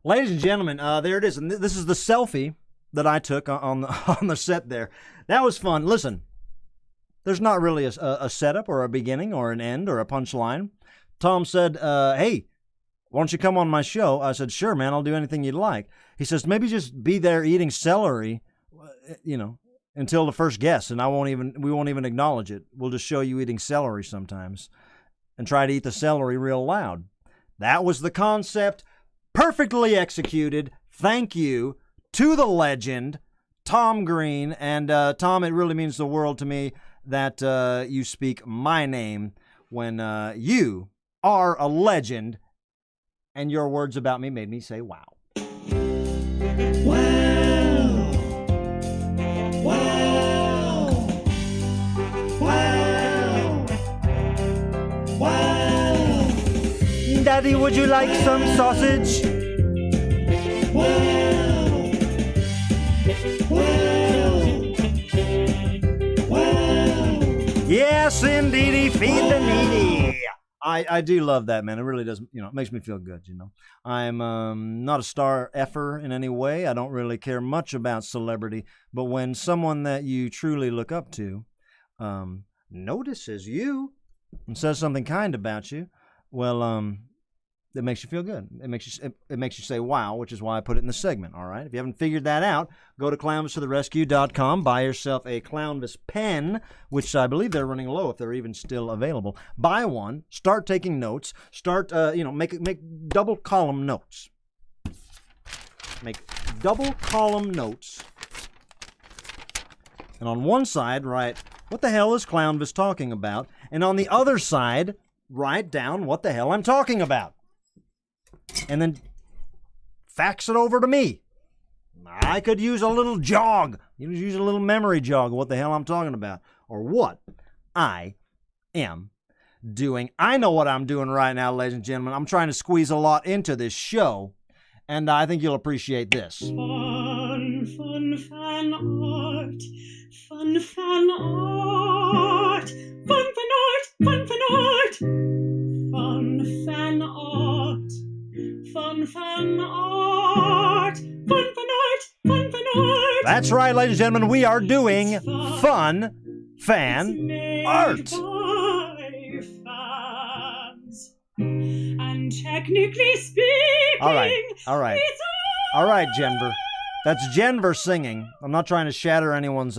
Ladies and gentlemen, there it is. And this is the selfie that I took on the set there. That was fun. Listen, there's not really a setup or a beginning or an end or a punchline. Tom said, hey, why don't you come on my show? I said, sure, man, I'll do anything you'd like. He says, maybe just be there eating celery, until the first guest, and we won't even acknowledge it. We'll just show you eating celery sometimes and try to eat the celery real loud. That was the concept, perfectly executed. Thank you to the legend, Tom Green. And Tom, it really means the world to me that you speak my name when you are a legend, and your words about me made me say wow. Wow. Wow! Wow! Wow! Daddy, would you like some sausage? Yes, indeedy, feed the needy. I do love that, man. It really does, it makes me feel good, I'm not a star effer in any way. I don't really care much about celebrity, but when someone that you truly look up to notices you and says something kind about you, well, it makes you feel good. It makes you say, wow, which is why I put it in the segment, all right? If you haven't figured that out, go to clownvistotherescue.com, buy yourself a Clownvis pen, which I believe they're running low if they're even still available. Buy one, start taking notes, make double column notes. Make double column notes. And on one side, write, what the hell is Clownvis talking about? And on the other side, write down what the hell I'm talking about. And then fax it over to me. I could use a little jog. You use a little memory jog of what the hell I'm talking about or what I am doing. I know what I'm doing right now, ladies and gentlemen. I'm trying to squeeze a lot into this show, and I think you'll appreciate this. Fun fan art. Fun fan art. Fun fan art. Fun fan art. Fun fan art. Fun fan art. Fun fan art. Fun fan art. That's right, ladies and gentlemen. We are doing fun fan art. Fans. And technically speaking, All right, Jenver. That's Jenver singing. I'm not trying to shatter anyone's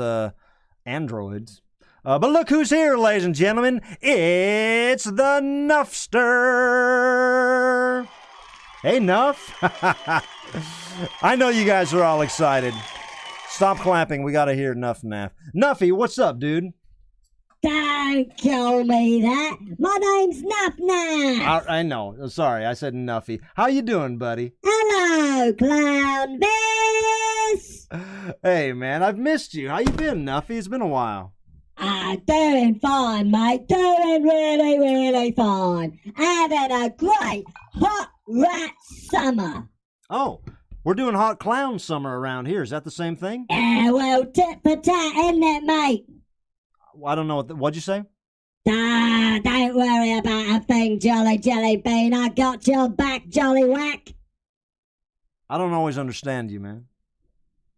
androids. But look who's here, ladies and gentlemen. It's the Nuffster. Hey, Nuff. I know you guys are all excited. Stop clapping. We got to hear Nuff Naff. Nuffy, what's up, dude? Don't call me that. My name's Nuff Naff. I know. Sorry, I said Nuffy. How you doing, buddy? Hello, Clownvis. Hey, man, I've missed you. How you been, Nuffy? It's been a while. Doing fine, mate. Doing really, really fine. Having a great hot rat summer. Oh, we're doing hot clown summer around here. Is that the same thing? Yeah, well, tit for tat, isn't it, mate? I don't know. What'd you say? Don't worry about a thing, Jolly Jelly Bean. I got your back, Jolly Whack. I don't always understand you, man.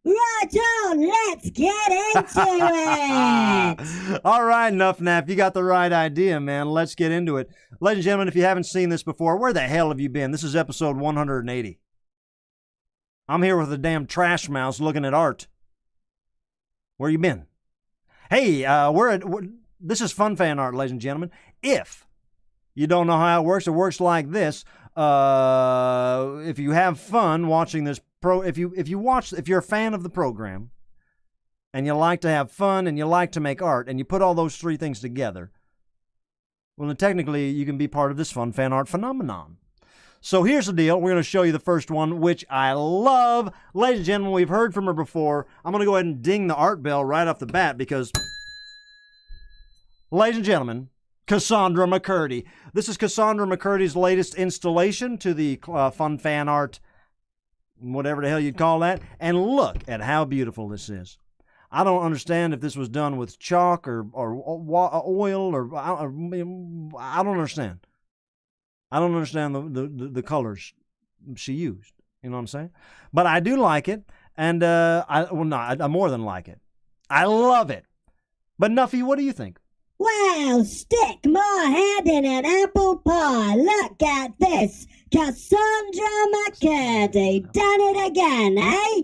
Right on, let's get into it. All right, Nuff Naff, you got the right idea, man. Let's get into it. Ladies and gentlemen, if you haven't seen this before, where the hell have you been? This is episode 180. I'm here with a damn trash mouse looking at art. Where you been? Hey, this is fun fan art, ladies and gentlemen. If you don't know how it works like this. If you have fun watching this if you're a fan of the program and you like to have fun and you like to make art and you put all those three things together, well, then technically you can be part of this fun fan art phenomenon. So here's the deal. We're going to show you the first one, which I love. Ladies and gentlemen, we've heard from her before. I'm going to go ahead and ding the art bell right off the bat because, ladies and gentlemen, Cassandra McCurdy. This is Cassandra McCurdy's latest installation to the fun fan art, whatever the hell you'd call that. And look at how beautiful this is. I don't understand if this was done with chalk or oil or I don't understand. I don't understand the colors she used. You know what I'm saying? But I do like it, and I more than like it. I love it. But Nuffy, what do you think? Well, stick my head in an apple pie. Look at this. Cassandra McCurdy done it again, eh?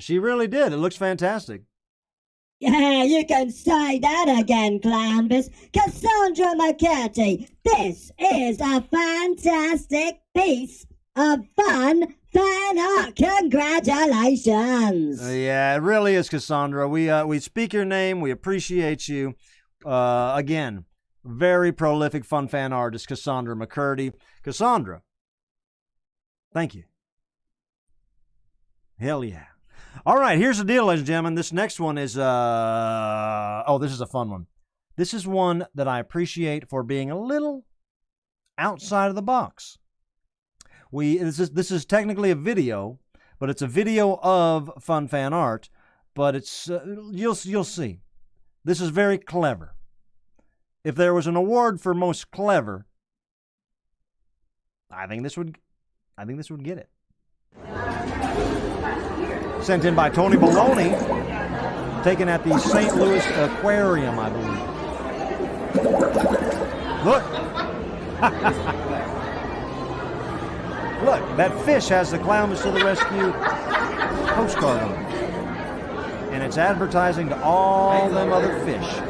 She really did. It looks fantastic. Yeah, you can say that again, Clownvis. Cassandra McCurdy, this is a fantastic piece of fun fan art. Congratulations. Yeah, it really is, Cassandra. We speak your name. We appreciate you. Again, very prolific fun fan artist, Cassandra McCurdy. Cassandra, thank you. Hell yeah. All right, here's the deal, ladies and gentlemen. This next one is, this is a fun one. This is one that I appreciate for being a little outside of the box. This is technically a video, but it's a video of fun fan art. But it's you'll see. This is very clever. If there was an award for most clever, I think this would get it. Sent in by Tony Baloney, taken at the St. Louis Aquarium, I believe. Look. Look, that fish has the Clownvis to the Rescue postcard on it. And it's advertising to all them other fish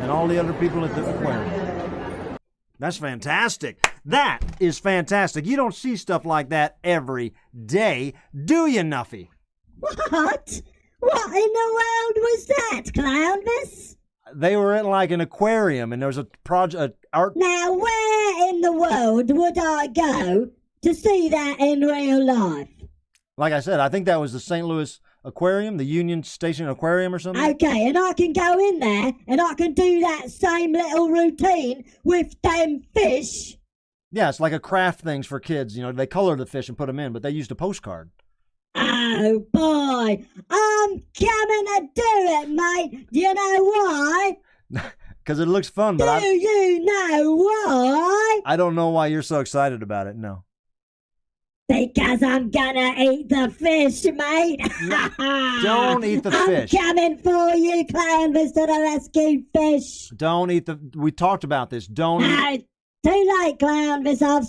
and all the other people at the aquarium. That's fantastic. That is fantastic. You don't see stuff like that every day, do you, Nuffy? What? What in the world was that, Clownvis? They were at like an aquarium, and there was a project art. Now, where in the world would I go to see that in real life? Like I said, I think that was the St. Louis Aquarium, the Union Station Aquarium or something. Okay, and I can go in there and I can do that same little routine with them fish. Yeah, it's like a craft things for kids. You know, they color the fish and put them in, but they used a postcard. Oh, boy. I'm coming to do it, mate. Do you know why? Because it looks fun, but Do you know why? I don't know why you're so excited about it, no. Because I'm gonna eat the fish, mate. Don't eat the fish. I'm coming for you, Clownvis, to the rescue, fish. Don't eat the... We talked about this. Don't eat... Too late, Clownvis. I've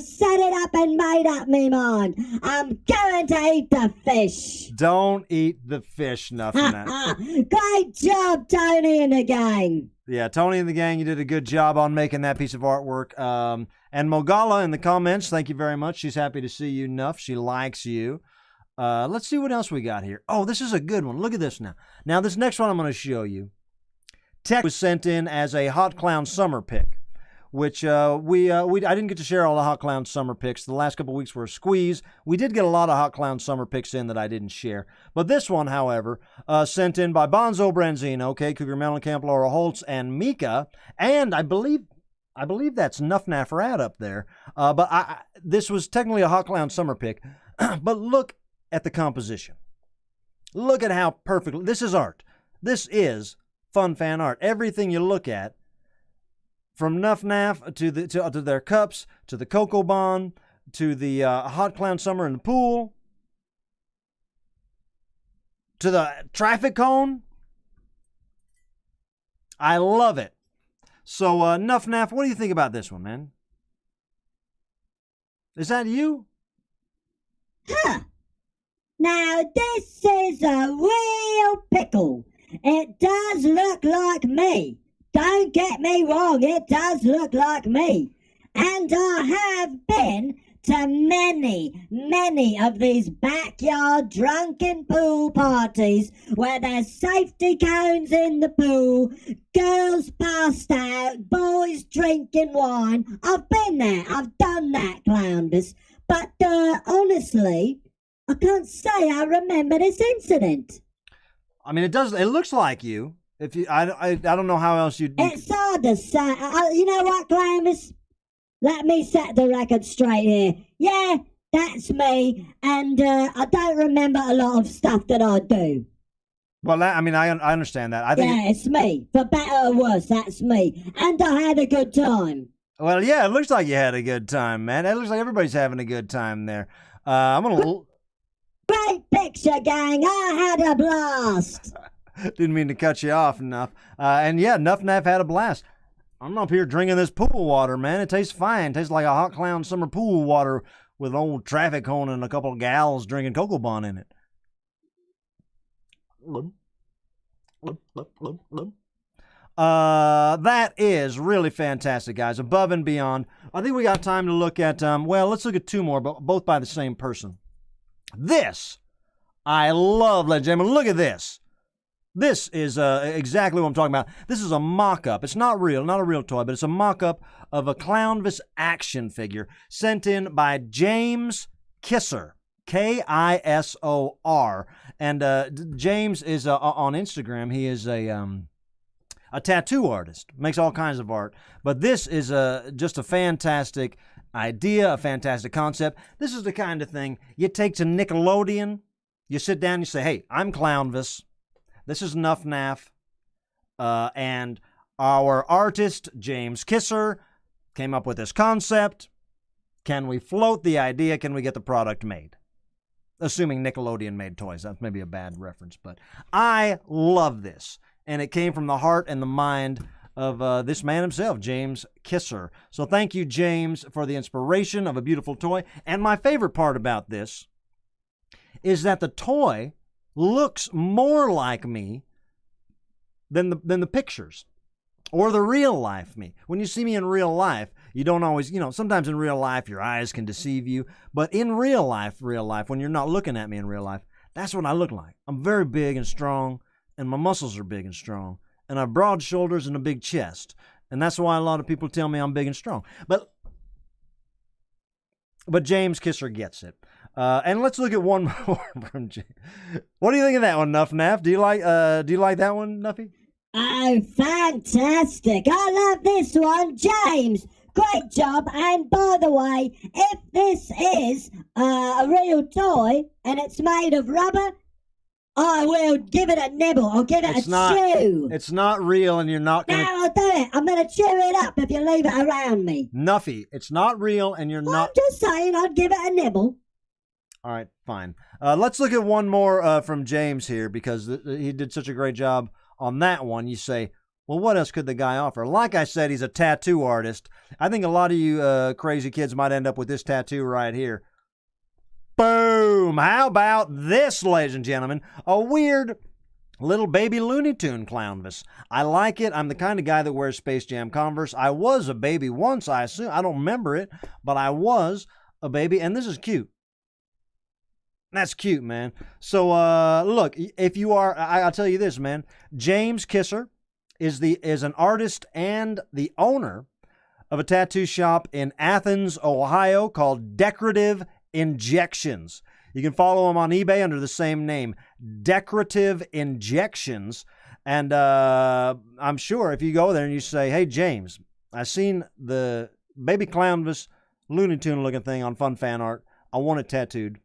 set it up and made up me mind. I'm going to eat the fish. Don't eat the fish, nothing. Great job, Tony and the gang. Yeah, Tony and the gang, you did a good job on making that piece of artwork. And Mogala in the comments, thank you very much. She's happy to see you, Nuff. She likes you. Let's see what else we got here. Oh, this is a good one. Look at this now. Now, this next one I'm going to show you. Tech was sent in as a Hot Clown Summer pick, which I didn't get to share all the Hot Clown Summer picks. The last couple of weeks were a squeeze. We did get a lot of Hot Clown Summer picks in that I didn't share. But this one, however, sent in by Bonzo Branzino, okay, Cougar Mellencamp, Laura Holtz, and Mika, and I believe that's Nuff Naff Rat up there. But this was technically a Hot Clown Summer pick. But look at the composition. Look at how perfectly... This is art. This is fun fan art. Everything you look at, from Nuff Naff to their cups, to the Cocoa Bon, to the Hot Clown Summer in the pool, to the traffic cone. I love it. So, Nuff Naff, what do you think about this one, man? Is that you? Huh. Now, this is a real pickle. It does look like me. Don't get me wrong, it does look like me. And I have been to many of these backyard drunken pool parties where there's safety cones in the pool, girls passed out, boys drinking wine. I've been there, I've done that, Clownvis. But honestly, I can't say I remember this incident. I mean, it looks like you. If you, I don't know how else you'd... It's hard to say. You know what, Clownvis? Let me set the record straight here. Yeah, that's me, and I don't remember a lot of stuff that I do. Well, I mean, I understand that. I think it's me. For better or worse, that's me. And I had a good time. Well, yeah, it looks like you had a good time, man. It looks like everybody's having a good time there. I'm gonna... Great picture, gang. I had a blast. Didn't mean to cut you off, Nuff. And yeah, Nuff Naff had a blast. I'm up here drinking this pool water, man. It tastes fine. It tastes like a Hot Clown Summer pool water with an old traffic cone and a couple of gals drinking Cocoa Bon in it. That is really fantastic, guys. Above and beyond. I think we got time to look at, well, let's look at two more, but both by the same person. This, I love, ladies and gentlemen. Look at this. This is exactly what I'm talking about. This is a mock-up. It's not real, not a real toy, but it's a mock-up of a Clownvis action figure sent in by James Kisser, Kisor. And James is on Instagram. He is a a tattoo artist, makes all kinds of art. But this is just a fantastic idea, a fantastic concept. This is the kind of thing you take to Nickelodeon. You sit down and you say, hey, I'm Clownvis. This is Nuff Naff. And our artist, James Kisser, came up with this concept. Can we float the idea? Can we get the product made? Assuming Nickelodeon made toys. That's maybe a bad reference, but I love this. And it came from the heart and the mind of this man himself, James Kisser. So thank you, James, for the inspiration of a beautiful toy. And my favorite part about this is that the toy looks more like me than the pictures or the real life me. When you see me in real life, you don't always, sometimes in real life your eyes can deceive you, but in real life, when you're not looking at me in real life, that's what I look like. I'm very big and strong, and my muscles are big and strong, and I have broad shoulders and a big chest, and that's why a lot of people tell me I'm big and strong. But James Kisser gets it. And let's look at one more from James. What do you think of that one, Nuff Naff? Do you like that one, Nuffy? Oh, fantastic. I love this one, James. Great job. And by the way, if this is a real toy and it's made of rubber, I will give it a nibble. I'll give it chew. It's not real, and you're not going to... No, I'll do it. I'm going to chew it up if you leave it around me. Nuffy, it's not real, and you're not... I'm just saying I'd give it a nibble. All right, fine. Let's look at one more from James here, because he did such a great job on that one. You say, well, what else could the guy offer? Like I said, he's a tattoo artist. I think a lot of you crazy kids might end up with this tattoo right here. Boom! How about this, ladies and gentlemen? A weird little baby Looney Tune Clownvis. I like it. I'm the kind of guy that wears Space Jam Converse. I was a baby once, I assume. I don't remember it, but I was a baby, and this is cute. That's cute, man. So, look, if you are, I'll tell you this, man. James Kisser is an artist and the owner of a tattoo shop in Athens, Ohio called Decorative Injections. You can follow him on eBay under the same name, Decorative Injections. And I'm sure if you go there and you say, hey, James, I seen the baby Clownvis Looney Tune looking thing on Fun Fan Art. I want it tattooed.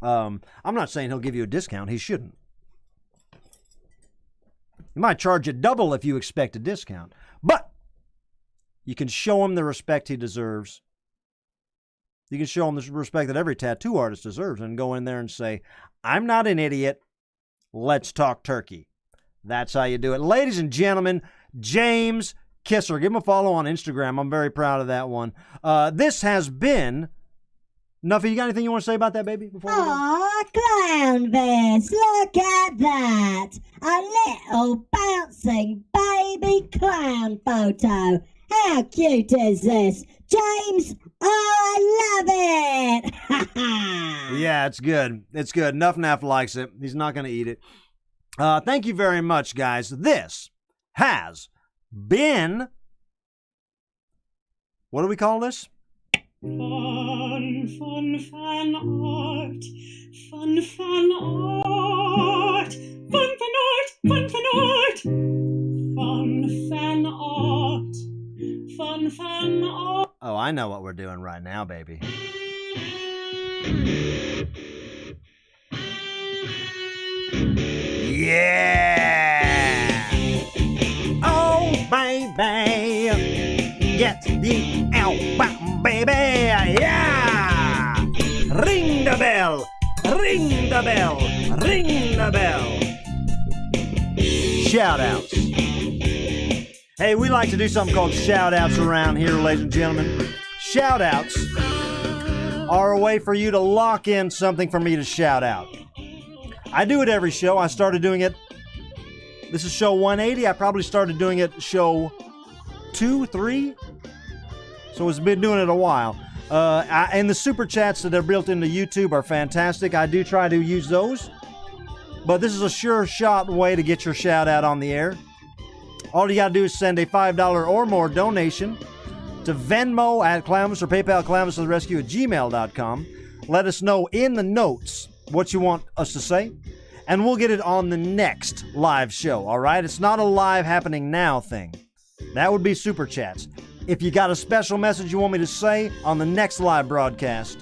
I'm not saying he'll give you a discount. He shouldn't. He might charge you double if you expect a discount. But you can show him the respect he deserves. You can show him the respect that every tattoo artist deserves and go in there and say, I'm not an idiot. Let's talk turkey. That's how you do it. Ladies and gentlemen, James Kisser. Give him a follow on Instagram. I'm very proud of that one. This has been... Nuffy, you got anything you want to say about that, baby? Aw, Clownvis, look at that. A little bouncing baby clown photo. How cute is this? James, I love it. Yeah, it's good. It's good. Nuff Naff likes it. He's not going to eat it. Thank you very much, guys. This has been... What do we call this? Fun fan art, fun fan art, fun fan art, fun fan art, fun fan art, fun fan art. Oh, I know what we're doing right now, baby. Yeah! Oh, baby, get the album, baby, yeah! Ring the bell, ring the bell, ring the bell. Shoutouts. Hey, we like to do something called shoutouts around here, ladies and gentlemen. Shoutouts are a way for you to lock in something for me to shout out. I do it every show. I started doing it. This is show 180. I probably started doing it show 2, 3. So it's been doing it a while. And the super chats that are built into YouTube are fantastic. I do try to use those. But this is a sure shot way to get your shout out on the air. All you got to do is send a $5 or more donation to Venmo at Clownvis or PayPal Clownvis@rescue@gmail.com. Let us know in the notes what you want us to say. And we'll get it on the next live show, all right? It's not a live happening now thing. That would be Super Chats. If you got a special message you want me to say on the next live broadcast,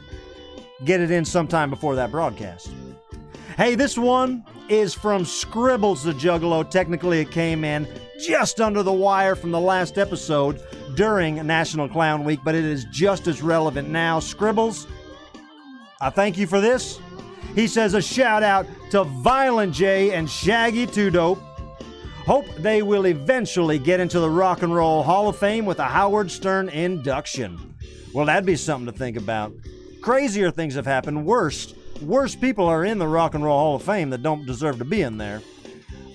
get it in sometime before that broadcast. Hey, this one is from Scribbles the Juggalo. Technically, it came in just under the wire from the last episode during National Clown Week, but it is just as relevant now. Scribbles, I thank you for this. He says a shout out to Violent J and Shaggy 2 Dope. Hope they will eventually get into the Rock and Roll Hall of Fame with a Howard Stern induction. Well, that'd be something to think about. Crazier things have happened. Worse people are in the Rock and Roll Hall of Fame that don't deserve to be in there.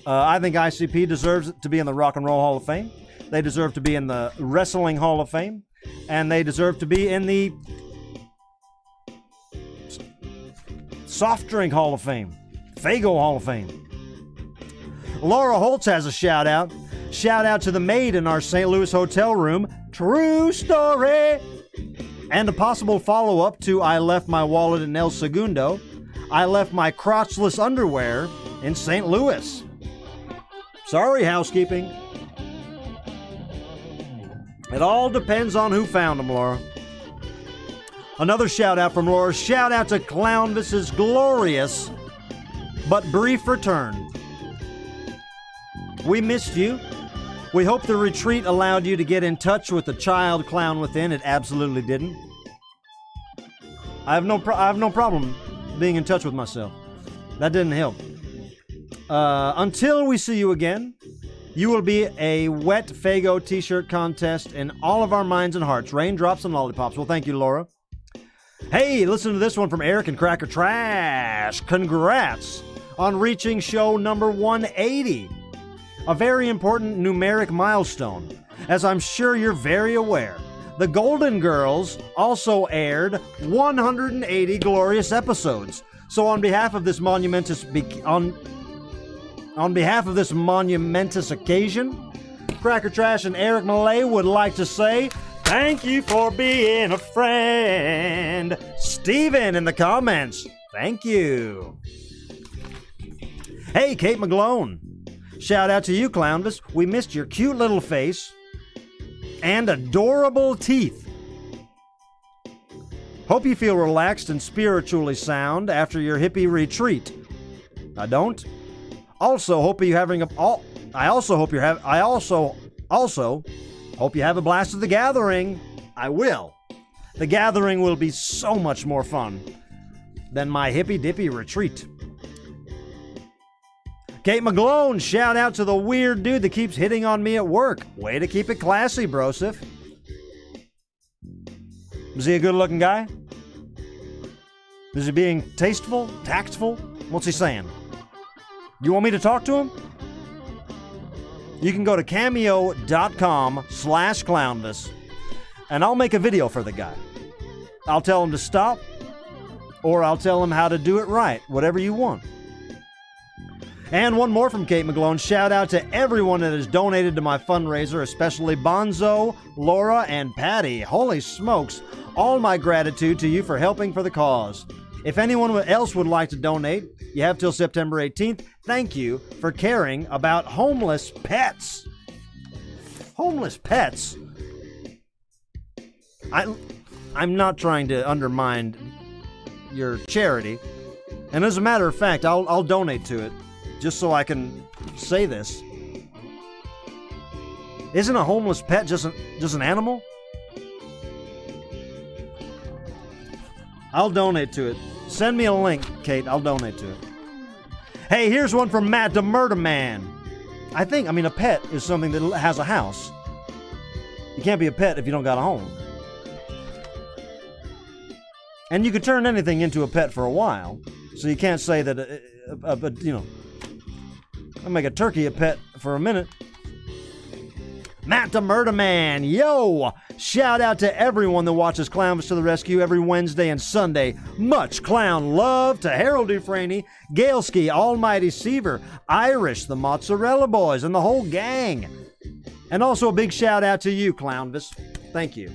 I think ICP deserves to be in the Rock and Roll Hall of Fame. They deserve to be in the Wrestling Hall of Fame. And they deserve to be in the Soft Drink Hall of Fame. Faygo Hall of Fame. Laura Holtz has a shout out. Shout out to the maid in our St. Louis hotel room. True story. And a possible follow-up to I left my wallet in El Segundo. I left my crotchless underwear in St. Louis. Sorry, housekeeping. It all depends on who found them, Laura. Another shout-out from Laura. Shout-out to Clownvis's glorious but brief return. We missed you. We hope the retreat allowed you to get in touch with the child clown within. It absolutely didn't. I have no problem being in touch with myself. That didn't help. Until we see you again, you will be a wet Faygo t-shirt contest in all of our minds and hearts. Raindrops and lollipops. Well, thank you, Laura. Hey, listen to this one from Eric and Cracker Trash. Congrats on reaching show number 180. A very important numeric milestone. As I'm sure you're very aware, the Golden Girls also aired 180 glorious episodes. So on behalf of this monumentous occasion, Cracker Trash and Eric Malay would like to say thank you for being a friend. Steven in the comments, thank you. Hey, Kate McGlone. Shout out to you, Clownvis. We missed your cute little face and adorable teeth. Hope you feel relaxed and spiritually sound after your hippie retreat. I don't. Also hope you having a. I also hope you have a blast at the gathering. I will. The gathering will be so much more fun than my hippy dippy retreat. Kate McGlone, shout out to the weird dude that keeps hitting on me at work. Way to keep it classy, brosif. Is he a good-looking guy? Is he being tasteful, tactful? What's he saying? You want me to talk to him? You can go to cameo.com/Clownvis, and I'll make a video for the guy. I'll tell him to stop, or I'll tell him how to do it right, whatever you want. And one more from Kate McGlone. Shout out to everyone that has donated to my fundraiser, especially Bonzo, Laura, and Patty. Holy smokes, all my gratitude to you for helping for the cause. If anyone else would like to donate, you have till September 18th. Thank you for caring about homeless pets. Homeless pets? I'm not trying to undermine your charity. And as a matter of fact, I'll donate to it. Just so I can say this. Isn't a homeless pet just an animal? I'll donate to it. Send me a link, Kate. I'll donate to it. Hey, here's one from Matt the Murder Man. A pet is something that has a house. You can't be a pet if you don't got a home. And you could turn anything into a pet for a while. So you can't say that, I'll make a turkey a pet for a minute. Matt the Murder Man, yo! Shout out to everyone that watches Clownvis to the Rescue every Wednesday and Sunday. Much clown love to Harold Dufresne, Galeski, Almighty Seaver, Irish, the Mozzarella Boys, and the whole gang. And also a big shout out to you, Clownvis. Thank you.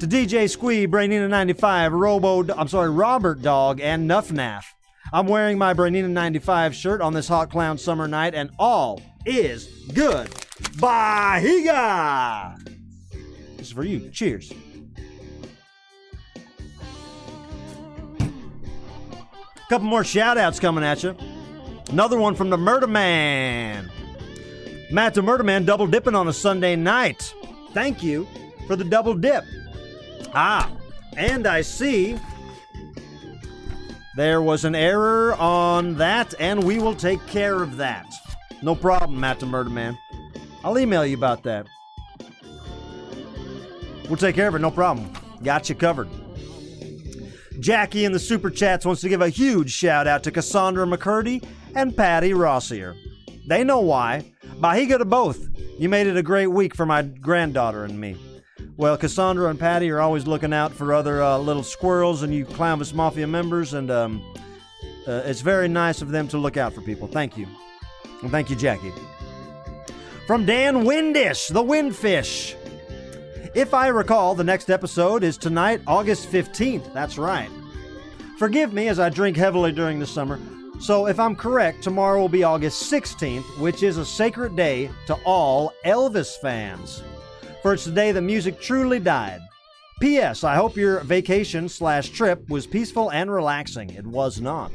To DJ Squee, Brainina95, Robert Dog, and Nuff Naff. I'm wearing my Bernina 95 shirt on this hot clown summer night, and all is good. Bahiga! This is for you. Cheers. Couple more shout-outs coming at you. Another one from the Murder Man. Matt the Murder Man double dipping on a Sunday night. Thank you for the double dip. And I see there was an error on that, and we will take care of that. No problem, Matt the Murder Man. I'll email you about that. We'll take care of it, no problem. Got you covered. Jackie in the Super Chats wants to give a huge shout out to Cassandra McCurdy and Patty Rossier. They know why. Bahiga to both. You made it a great week for my granddaughter and me. Well, Cassandra and Patty are always looking out for other little squirrels and you Clownvis Mafia members, and it's very nice of them to look out for people. Thank you. And thank you, Jackie. From Dan Windish, the Windfish. If I recall, the next episode is tonight, August 15th. That's right. Forgive me as I drink heavily during the summer. So if I'm correct, tomorrow will be August 16th, which is a sacred day to all Elvis fans. For it's the day that music truly died. P.S. I hope your vacation/trip was peaceful and relaxing. It was not.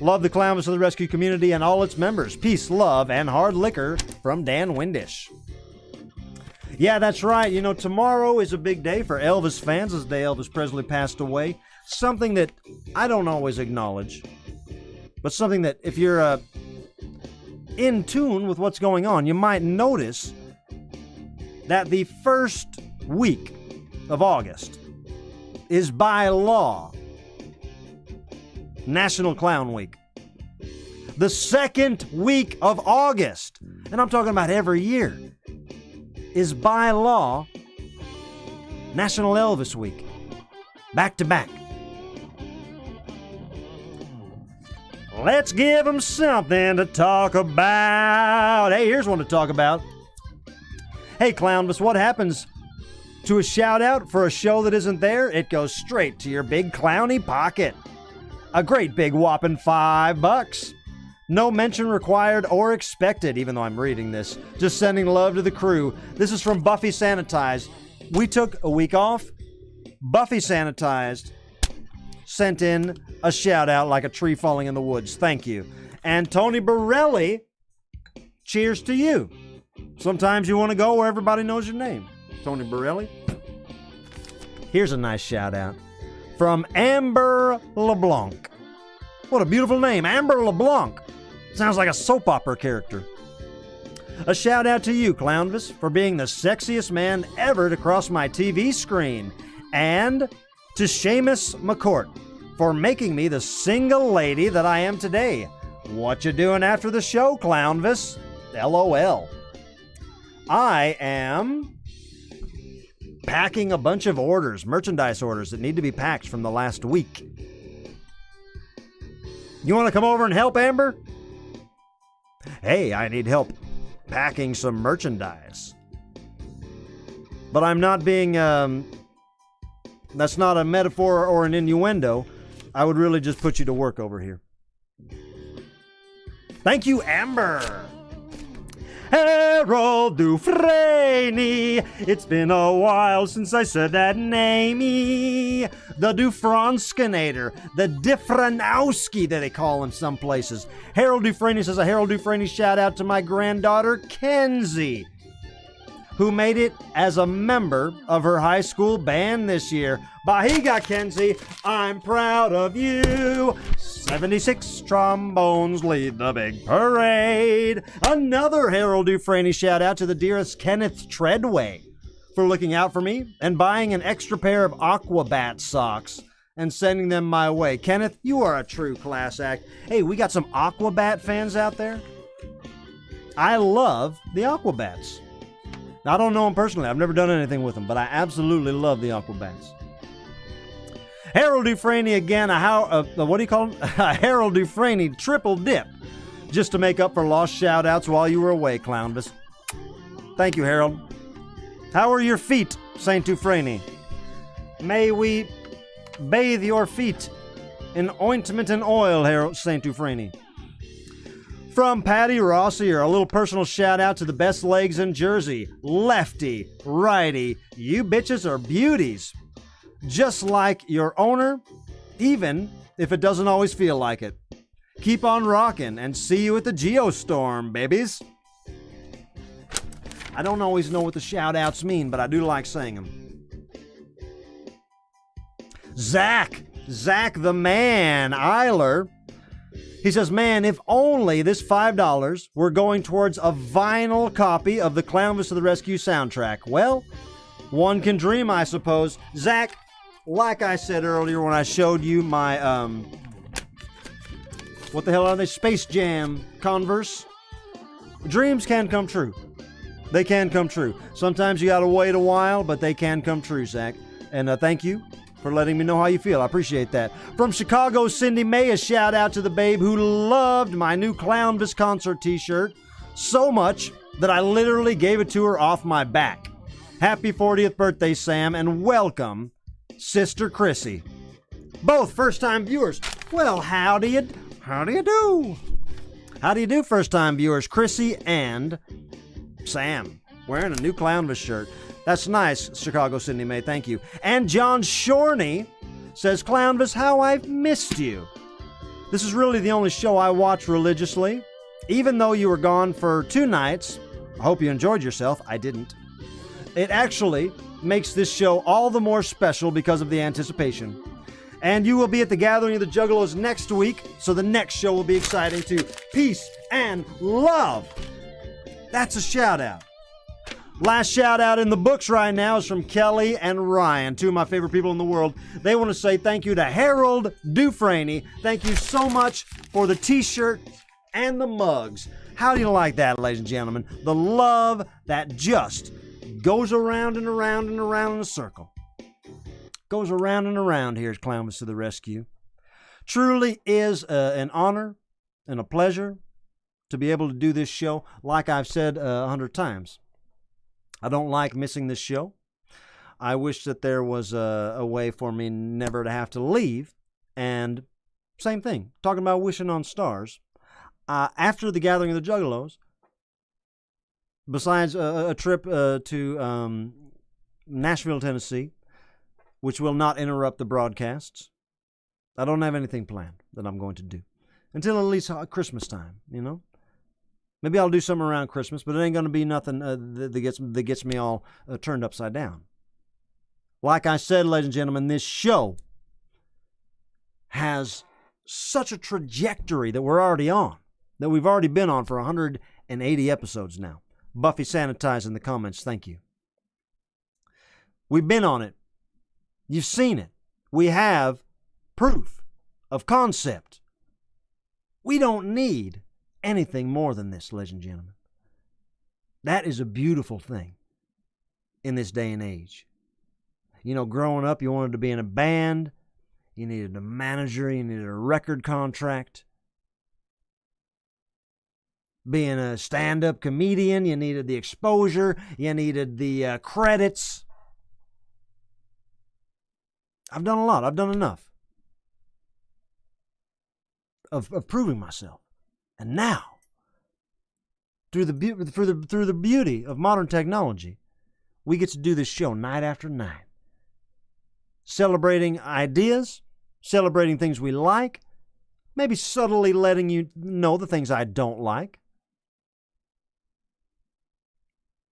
Love the Clownvis of the Rescue community and all its members. Peace, love, and hard liquor from Dan Windish. Yeah, that's right. You know, tomorrow is a big day for Elvis fans, as the day Elvis Presley passed away. Something that I don't always acknowledge, but something that if you're in tune with what's going on, you might notice that the first week of August is by law National Clown Week. The second week of August, and I'm talking about every year, is by law National Elvis Week. Back to back. Let's give them something to talk about. Hey, here's one to talk about. Hey, Clownvis, what happens to a shout-out for a show that isn't there? It goes straight to your big clowny pocket. A great big whopping $5. No mention required or expected, even though I'm reading this. Just sending love to the crew. This is from Buffy Sanitized. We took a week off. Buffy Sanitized sent in a shout-out like a tree falling in the woods. Thank you. And Tony Borelli, cheers to you. Sometimes you want to go where everybody knows your name. Tony Borelli. Here's a nice shout-out from Amber LeBlanc. What a beautiful name, Amber LeBlanc. Sounds like a soap opera character. A shout out to you, Clownvis, for being the sexiest man ever to cross my TV screen. And to Seamus McCourt for making me the single lady that I am today. What you doing after the show, Clownvis? LOL. I am packing a bunch of orders, merchandise orders that need to be packed from the last week. You want to come over and help, Amber? Hey, I need help packing some merchandise. But I'm not being, that's not a metaphor or an innuendo. I would really just put you to work over here. Thank you, Amber. Harold Dufresne. It's been a while since I said that name. The Dufranskinator, the Diffranowski that they call him some places. Harold Dufresne says a Harold Dufresne shout out to my granddaughter, Kenzie, who made it as a member of her high school band this year. Bahiga, Kenzie, I'm proud of you. 76 trombones lead the big parade. Another Harold Dufresne shout out to the dearest Kenneth Treadway for looking out for me and buying an extra pair of Aquabat socks and sending them my way. Kenneth, you are a true class act. Hey, we got some Aquabat fans out there. I love the Aquabats. I don't know them personally. I've never done anything with them, but I absolutely love the Aquabats. Harold Dufresne again, what do you call him? A Harold Dufresne triple dip, just to make up for lost shout-outs while you were away, Clownvis. Thank you, Harold. How are your feet, Saint Dufresne? May we bathe your feet in ointment and oil, Harold St. Dufresne. From Patty Rossi, a little personal shout out to the best legs in Jersey. Lefty, righty, you bitches are beauties. Just like your owner, even if it doesn't always feel like it. Keep on rocking and see you at the Geostorm, babies. I don't always know what the shout outs mean, but I do like saying them. Zach the man, Eiler. He says, man, if only this $5 were going towards a vinyl copy of the Clownvis to the Rescue soundtrack. Well, one can dream, I suppose. Zach, like I said earlier when I showed you my, what the hell are they? Space Jam Converse. Dreams can come true. They can come true. Sometimes you gotta wait a while, but they can come true, Zach. And thank you for letting me know how you feel. I appreciate that. From Chicago, Cindy May, a shout out to the babe who loved my new Clownvis concert t-shirt so much that I literally gave it to her off my back. Happy 40th birthday, Sam, and welcome, Sister Chrissy. Both first-time viewers. Well, how do you do? How do you do, first-time viewers? Chrissy and Sam wearing a new Clownvis shirt. That's nice, Chicago Cindy May. Thank you. And John Shorney says, Clownvis, how I've missed you. This is really the only show I watch religiously. Even though you were gone for 2 nights, I hope you enjoyed yourself. I didn't. It actually makes this show all the more special because of the anticipation. And you will be at the Gathering of the Juggalos next week, so the next show will be exciting too. Peace and love. That's a shout out. Last shout out in the books right now is from Kelly and Ryan, 2 of my favorite people in the world. They want to say thank you to Harold Dufresne. Thank you so much for the t-shirt and the mugs. How do you like that, ladies and gentlemen? The love that just goes around and around and around in a circle. Goes around and around here at Clownvis to the Rescue. Truly is an honor and a pleasure to be able to do this show. Like I've said 100 times, I don't like missing this show. I wish that there was a way for me never to have to leave. And same thing, talking about wishing on stars. After the Gathering of the Juggalos, besides a trip to Nashville, Tennessee, which will not interrupt the broadcasts, I don't have anything planned that I'm going to do until at least Christmas time, you know? Maybe I'll do something around Christmas, but it ain't going to be nothing that gets me all turned upside down. Like I said, ladies and gentlemen, this show has such a trajectory that we're already on, that we've already been on for 180 episodes now. Buffy Sanitize in the comments, thank you. We've been on it. You've seen it. We have proof of concept. We don't need anything more than this, ladies and gentlemen. That is a beautiful thing in this day and age. You know, growing up, you wanted to be in a band. You needed a manager. You needed a record contract. Being a stand-up comedian, you needed the exposure. You needed the credits. I've done a lot. I've done enough of proving myself. And now, through the beauty of modern technology, we get to do this show night after night. Celebrating ideas, celebrating things we like, maybe subtly letting you know the things I don't like.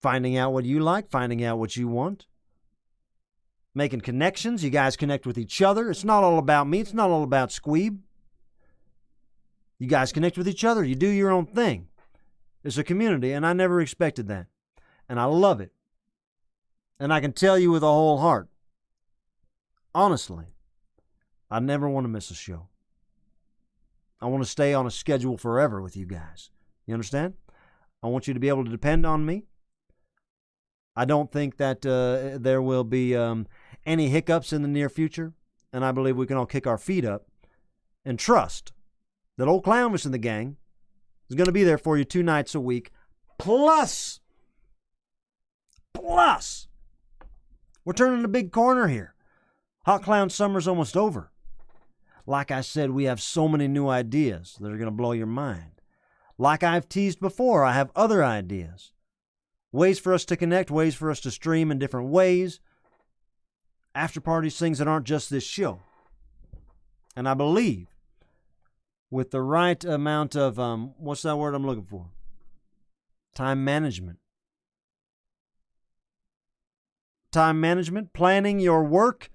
Finding out what you like, finding out what you want. Making connections. You guys connect with each other. It's not all about me. It's not all about Squeeb. You guys connect with each other. You do your own thing. It's a community, and I never expected that. And I love it. And I can tell you with a whole heart, honestly, I never want to miss a show. I want to stay on a schedule forever with you guys. You understand? I want you to be able to depend on me. I don't think that there will be any hiccups in the near future, and I believe we can all kick our feet up and trust that old Clownvis and the gang is going to be there for you 2 nights a week. Plus, we're turning a big corner here. Hot Clown Summer's almost over. Like I said, we have so many new ideas that are going to blow your mind. Like I've teased before, I have other ideas. Ways for us to connect, ways for us to stream in different ways. After parties, things that aren't just this show. And I believe with the right amount of, what's that word I'm looking for? Time management. Time management, planning your work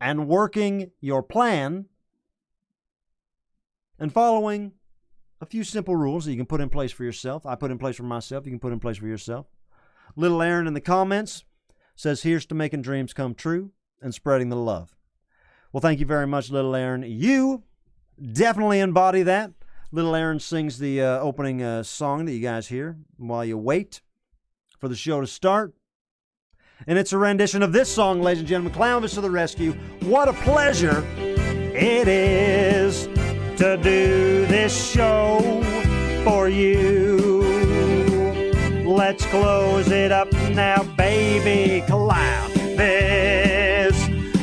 and working your plan, and following a few simple rules that you can put in place for yourself. I put in place for myself. You can put in place for yourself. Little Aaron in the comments says, here's to making dreams come true and spreading the love. Well, thank you very much, Little Aaron. You definitely embody that. Little Aaron sings the opening song that you guys hear while you wait for the show to start. And it's a rendition of this song, ladies and gentlemen, Clownvis to the rescue. What a pleasure it is to do this show for you. Let's close it up now, baby. Clownvis,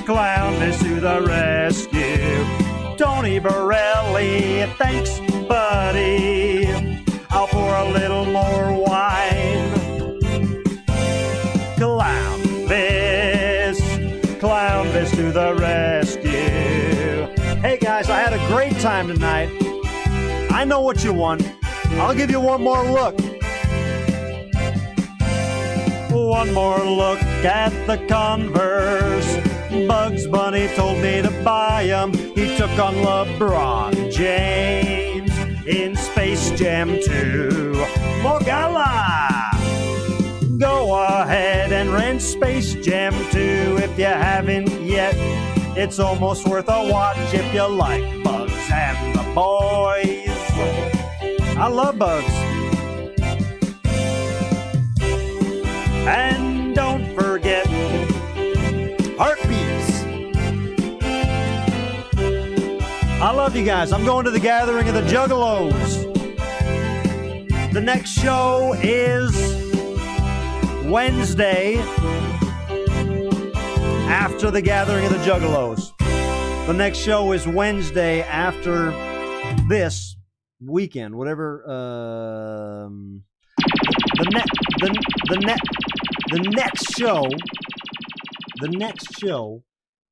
Clownvis to the rescue. Tony Borelli, thanks, buddy. I'll pour a little more wine. Clownvis to the rescue. Hey guys, I had a great time tonight. I know what you want. I'll give you one more look. One more look at the Converse. Bugs Bunny told me to buy them. He took on LeBron James in Space Jam 2. Mogala! Go ahead and rent Space Jam 2 if you haven't yet. It's almost worth a watch if you like Bugs and the boys. I love Bugs. And don't forget Heartbeats. I love you guys. I'm going to the gathering of the Juggalos. The next show is Wednesday after the gathering of the Juggalos. The next show is Wednesday after this weekend, whatever. The next show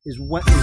is Wednesday.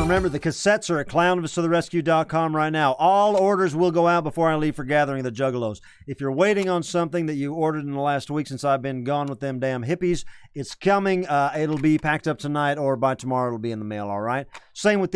Remember, the cassettes are at clownvistotherescue.com right now. All orders will go out before I leave for gathering of the Juggalos. If you're waiting on something that you ordered in the last week since I've been gone with them damn hippies, it's coming. It'll be packed up tonight, or by tomorrow it'll be in the mail, all right? Same with these.